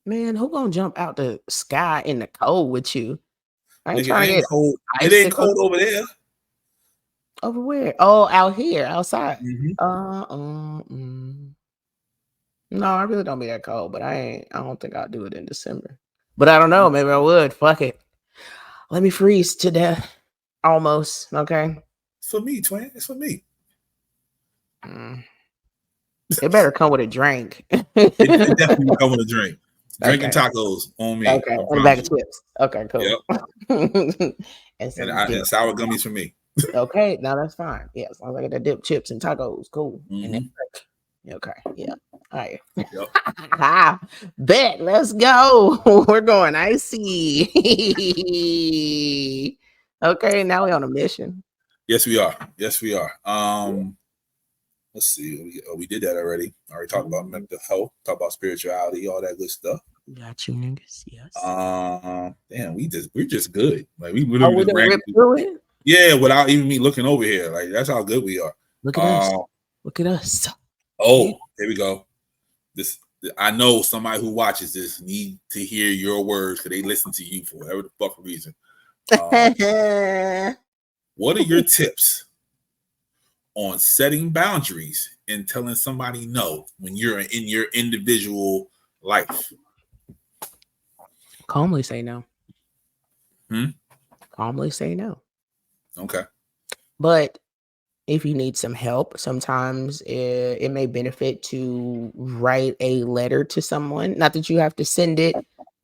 Man, who gonna jump out the sky in the cold with you? I ain't trying to get cold. It ain't cold over there. Over where? Oh, out here, outside. No, I really don't be that cold, but I don't think I'll do it in December. But I don't know. Maybe I would. Fuck it. Let me freeze to death. Almost. Okay. It's for me, twin. It's for me. It better come with a drink. It definitely come with a drink. Drinking tacos on me. Okay. And a bag of chips. Okay, cool. Yep. and sour gummies for me. Okay, now that's fine. Yeah, as long as I get the dip chips and tacos, cool. And then, okay, yeah. All right. Yep. Bet, let's go. We're going icy. Okay, now we're on a mission. Yes, we are. Let's see. We did that already. Already talked about mental health, talk about spirituality, all that good stuff. Got you, niggas. Yes. Damn, we're just good. Like we Oh, literally we just done ran rip through it. Yeah, without even me looking over here. Like that's how good we are. Look at us. Look at us. Oh, here we go. I know somebody who watches this need to hear your words because they listen to you for whatever the fuck reason. What are your tips on setting boundaries and telling somebody no when you're in your individual life? Calmly say no. Calmly say no. Okay. But if you need some help, sometimes it may benefit to write a letter to someone. Not that you have to send it,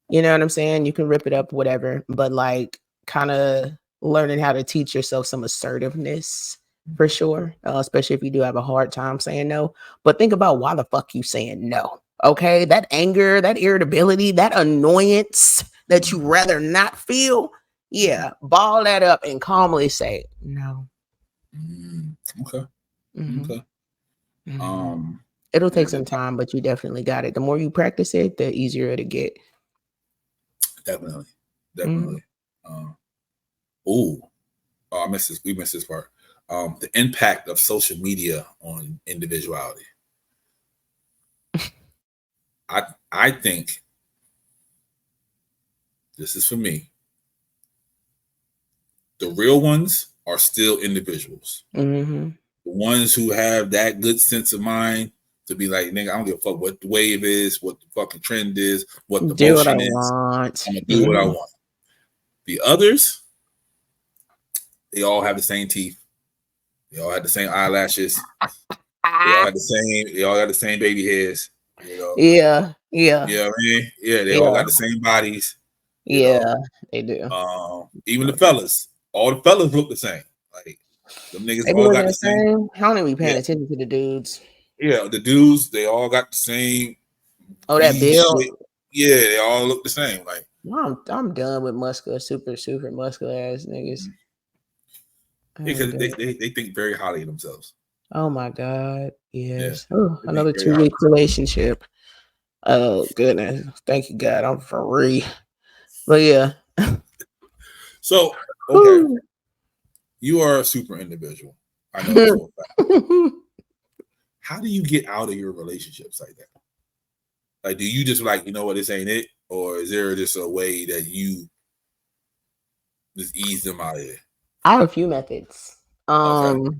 you know what I'm saying? You can rip it up, whatever. But like kind of learning how to teach yourself some assertiveness for sure, especially if you do have a hard time saying no. But think about why the fuck you saying no. Okay, that anger, that irritability, that annoyance that you rather not feel. Yeah, ball that up and calmly say no. Okay. Mm-hmm. Okay. It'll take some time, but you definitely got it. The more you practice it, the easier it'll get. Definitely. I missed this. We missed this part. The impact of social media on individuality. I think this is for me. The real ones are still individuals. Mm-hmm. The ones who have that good sense of mind to be like, nigga, I don't give a fuck what the wave is, what the fucking trend is, what the motion is. I'm gonna do what I want. The others, they all have the same teeth. They all have the same eyelashes. They all got the same baby hairs. You know? Yeah. You know what I mean? Yeah, they all got the same bodies. They do. Even the fellas. All the fellas look the same. Like them niggas They all got the the same. I don't even be paying attention to the dudes. Yeah, the dudes, they all got the same. That build. Shit. Yeah, they all look the same. Like I'm done with muscular, super muscular ass niggas. Because they think very highly of themselves. Oh my God. Yes. Yeah. Oh, another 2-week relationship. Oh goodness. Thank you, God. I'm free. But yeah. So, okay. You are a super individual. I know this for a fact. How do you get out of your relationships like that? Like, do you just like, you know what, this ain't it? Or is there just a way that you just ease them out of it? I have a few methods. Okay.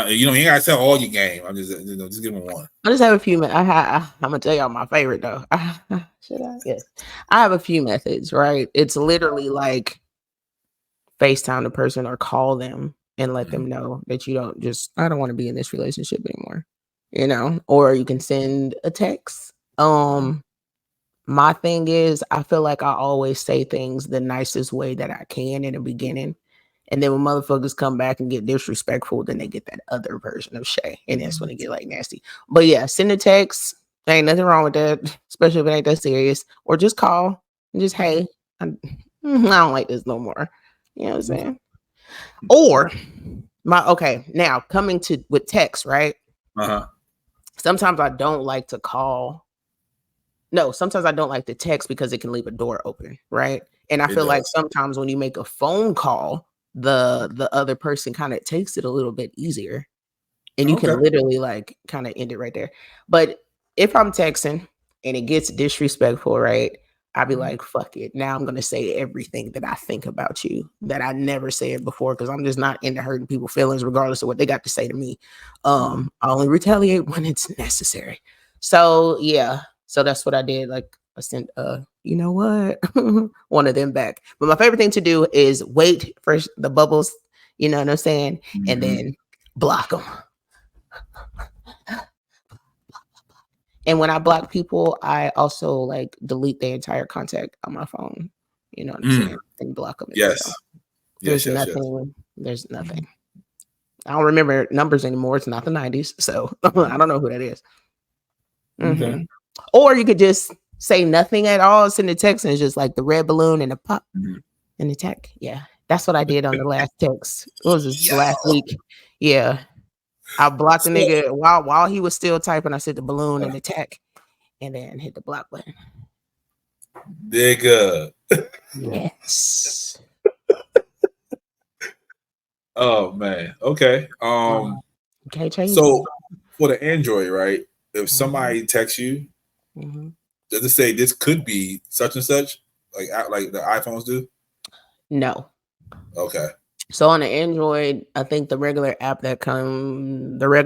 You know, you gotta tell all your game. I'm just, just give them one. I just have a few. I'm gonna tell y'all my favorite though. Should I? Yes, I have a few methods. Right? It's literally like FaceTime the person or call them and let them know that you don't just. I don't want to be in this relationship anymore. You know, or you can send a text. My thing is, I feel like I always say things the nicest way that I can in the beginning. And then when motherfuckers come back and get disrespectful, then they get that other version of Shae. And that's when they get like nasty. But yeah, send a text. There ain't nothing wrong with that, especially if it ain't that serious. Or just call and just, hey, I don't like this no more. You know what I'm saying? Or now coming to with text, right? Sometimes I don't like to call. No, sometimes I don't like to text because it can leave a door open, right? And I feel like sometimes when you make a phone call, the other person kind of takes it a little bit easier, and you can literally like kind of end it right there. But if I'm texting and it gets disrespectful, right, I'll be like, fuck it, now I'm gonna say everything that I think about you that I never said before, because I'm just not into hurting people's feelings regardless of what they got to say to me. I only retaliate when it's necessary. So yeah, so that's what I did. Like I sent you know what, one of them back. But my favorite thing to do is wait for the bubbles, you know what I'm saying, and then block them. And when I block people, I also like delete their entire contact on my phone. You know what I'm saying? And block them. Yes. There's nothing. There's nothing. I don't remember numbers anymore. It's not the 90s, so I don't know who that is. Okay. Or you could just say nothing at all, send a text, and it's just like the red balloon and a pop and the tech. Yeah, that's what I did on the last text. What was this last week? Yeah. I blocked the nigga while he was still typing. I said the balloon and the tech, and then hit the block button. Nigga. Yes. Oh man. Okay. Can't change So it. for the Android, right? If somebody texts you, does it say this could be such and such, like the iPhones do? No. Okay. So on the Android, I think the regular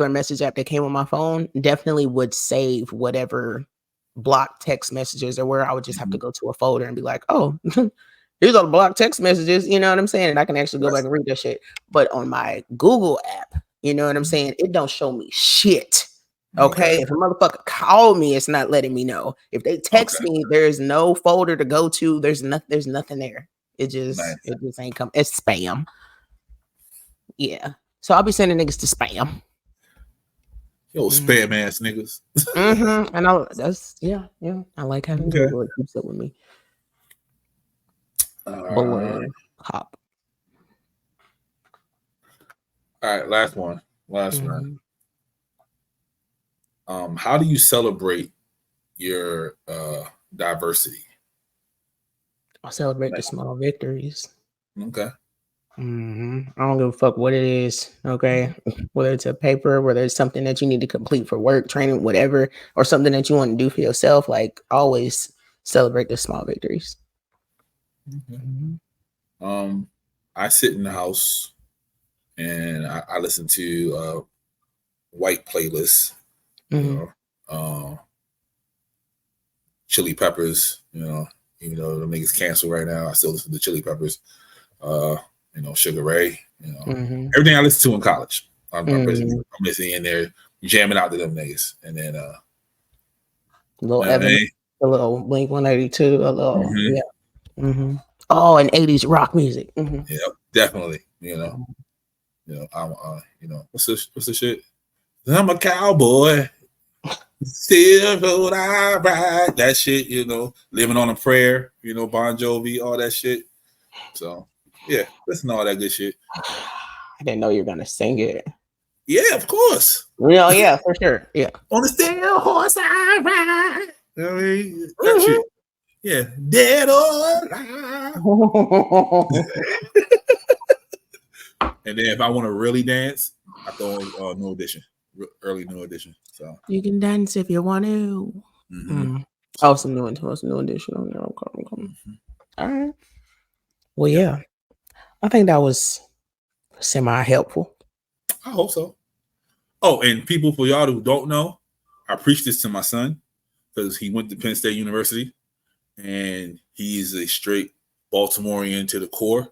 message app that came on my phone definitely would save whatever block text messages, or where I would just have to go to a folder and be like, oh, here's all the block text messages, you know what I'm saying? And I can actually go back and read that shit. But on my Google app, you know what I'm saying? It don't show me shit. Okay. If a motherfucker called me, it's not letting me know. If they text me, there's no folder to go to. There's nothing there. It just ain't come. It's spam. Yeah. So I'll be sending niggas to spam. Yo, spam ass niggas. I know yeah. I like having Google. It keeps up with me. Hop. All right, last one. How do you celebrate your diversity? I celebrate the small victories. Okay. I don't give a fuck what it is. Okay. Whether it's a paper, whether it's something that you need to complete for work, training, whatever, or something that you want to do for yourself, like always celebrate the small victories. I sit in the house and I listen to white playlists, you know, Chili Peppers, you know, even though the niggas canceled right now, I still listen to Chili Peppers, you know, Sugar Ray, you know, everything I listened to in college. I'm listening in there, jamming out to them niggas. And then little Evan, a little Blink 182, a little Oh, and 80s rock music. Yeah, definitely. You know, I'm you know, what's the shit? I'm a cowboy. Still would I ride that shit, you know, living on a prayer, you know, Bon Jovi, all that shit. So yeah, listen to all that good shit. I didn't know you were gonna sing it. Yeah, of course. Well, yeah, for sure. Yeah. On the steel horse I ride. You know what I mean? That shit. Yeah. Dead or alive. And then if I want to really dance, I throw in New Edition. Early New Edition. So you can dance if you want to. Oh, some new edition on there. Okay. All right. Well, yeah. I think that was semi-helpful. I hope so. Oh, and people, for y'all who don't know, I preached this to my son because he went to Penn State University and he's a straight Baltimorean to the core.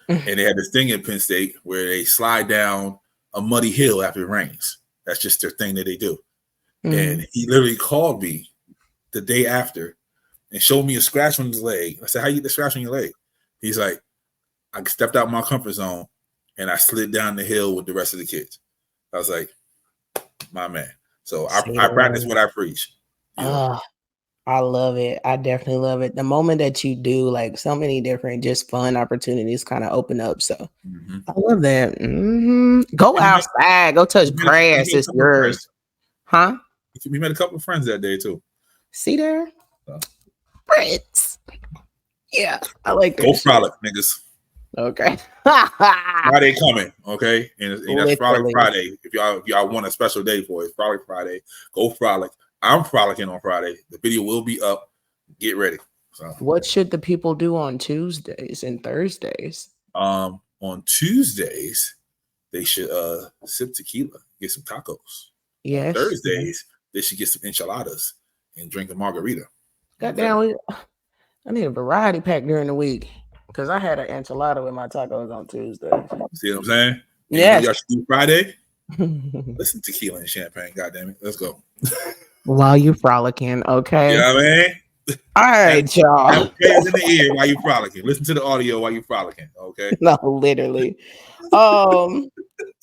And they had this thing at Penn State where they slide down a muddy hill after it rains. That's just their thing that they do. And he literally called me the day after and showed me a scratch on his leg. I said, how you get the scratch on your leg? He's like, I stepped out my comfort zone and I slid down the hill with the rest of the kids. I was like, my man. So I practice what I preach. I love it. I definitely love it. The moment that you do, like, so many different just fun opportunities kind of open up. So I love that. Go outside. Go touch grass. It's yours. Huh? We met a couple of friends that day too. See there? Brits. Yeah, I like that. Go frolic, niggas. Okay. Friday coming, okay? And that's Frolic Friday. If y'all want a special day for it, Frolic Friday. Go frolic. I'm frolicking on Friday. The video will be up. Get ready. So, what should the people do on Tuesdays and Thursdays? On Tuesdays, they should sip tequila, get some tacos. Yes. On Thursdays, they should get some enchiladas and drink a margarita. Goddamn, I need a variety pack during the week because I had an enchilada with my tacos on Tuesday. See what I'm saying? Yeah. Y'all should do Friday. Listen, tequila and champagne. God damn it. Let's go. While you frolicking, okay? You know what I mean? All right, y'all. Have prayers in the ear while you frolicking. Listen to the audio while you frolicking, okay? No, literally.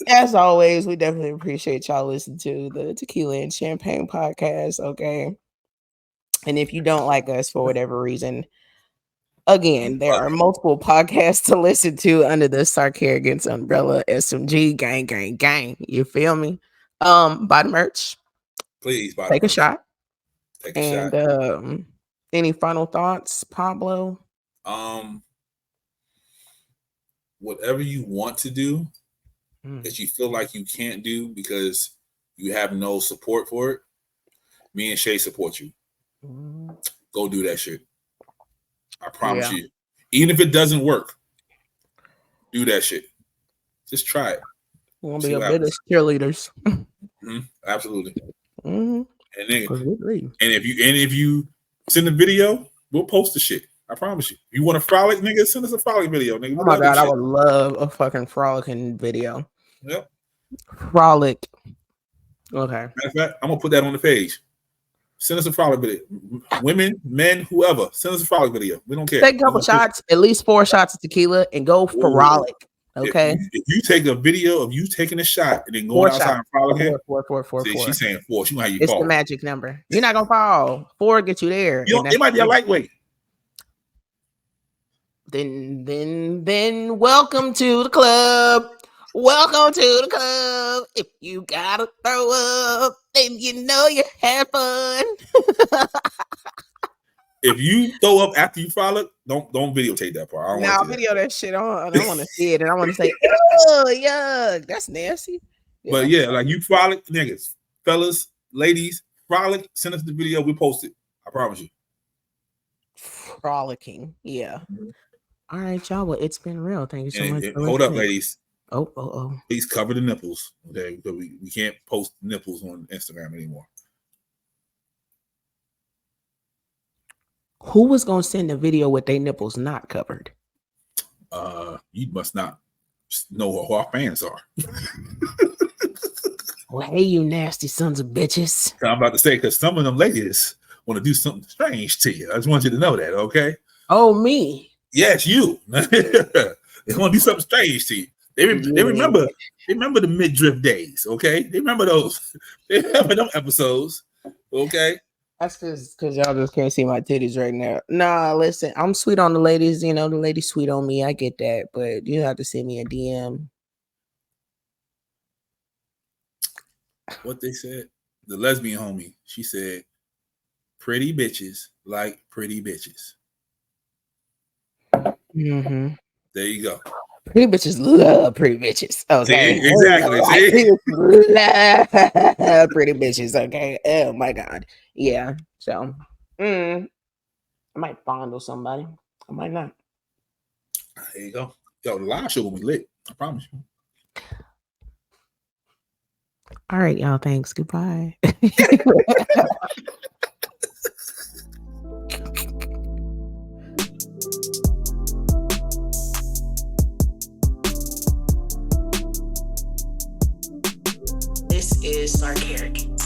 As always, we definitely appreciate y'all listening to the Tequila and Champagne podcast, okay? And if you don't like us for whatever reason, again, there are multiple podcasts to listen to under the Sarcarrogance umbrella. SMG, gang. You feel me? Buy the merch. Please buy Take the a merch. shot. Take a And shot. Any final thoughts, Pablo? Whatever you want to do that you feel like you can't do because you have no support for it, me and Shae support you. Go do that shit. I promise you. Even if it doesn't work, do that shit. Just try it. We're gonna be a bit of cheerleaders. Absolutely. Mm-hmm. And if you send a video, we'll post the shit. I promise you. If you want a frolic, nigga, send us a frolic video, nigga. Oh my god, I would love a fucking frolicking video. Yep. Frolic. Okay. Matter of fact, I'm gonna put that on the page. Send us a frolic video. Women, men, whoever, send us a frolic video. We don't care. Take a couple shots, at least 4 shots of tequila, and go frolic. Okay. If you take a video of you taking a shot and then going outside and frolicking, four. She's saying 4. She might have you it's fall. The magic number. You're not gonna fall. 4 get you there. It might be a lightweight. Then welcome to the club. Welcome to the club. If you gotta throw up, then you know you had fun. If you throw up after you frolic, don't videotape that part. I don't video that shit on. I don't want to see it, and I want to say, "Oh, yuck, that's nasty." Yeah. But yeah, like you frolic, niggas, fellas, ladies, frolic. Send us the video. We post it. I promise you. Frolicking, yeah. All right, y'all. Well, it's been real. Thank you so much. Hold up, ladies. Oh. Please cover the nipples. Okay, because we can't post nipples on Instagram anymore. Who was gonna send a video with their nipples not covered? You must not know who our fans are. Well, hey, you nasty sons of bitches. I'm about to say, because some of them ladies want to do something strange to you. I just want you to know that, okay? Oh, me? Yes, you. They want to do something strange to you. They remember the midriff days, okay? They remember those. They remember them episodes, okay? That's because y'all just can't see my titties right now. Nah, listen, I'm sweet on the ladies. You know, the ladies sweet on me. I get that, but you have to send me a DM. What they said? The lesbian homie. She said, "Pretty bitches like pretty bitches." Mm-hmm. There you go. Pretty bitches love pretty bitches. Okay. See, exactly. Love pretty bitches. Okay. Oh my god. Yeah. So I might fondle somebody. I might not. There you go. Yo, the live show will be lit. I promise you. All right, y'all. Thanks. Goodbye. This is Sarcarrogance.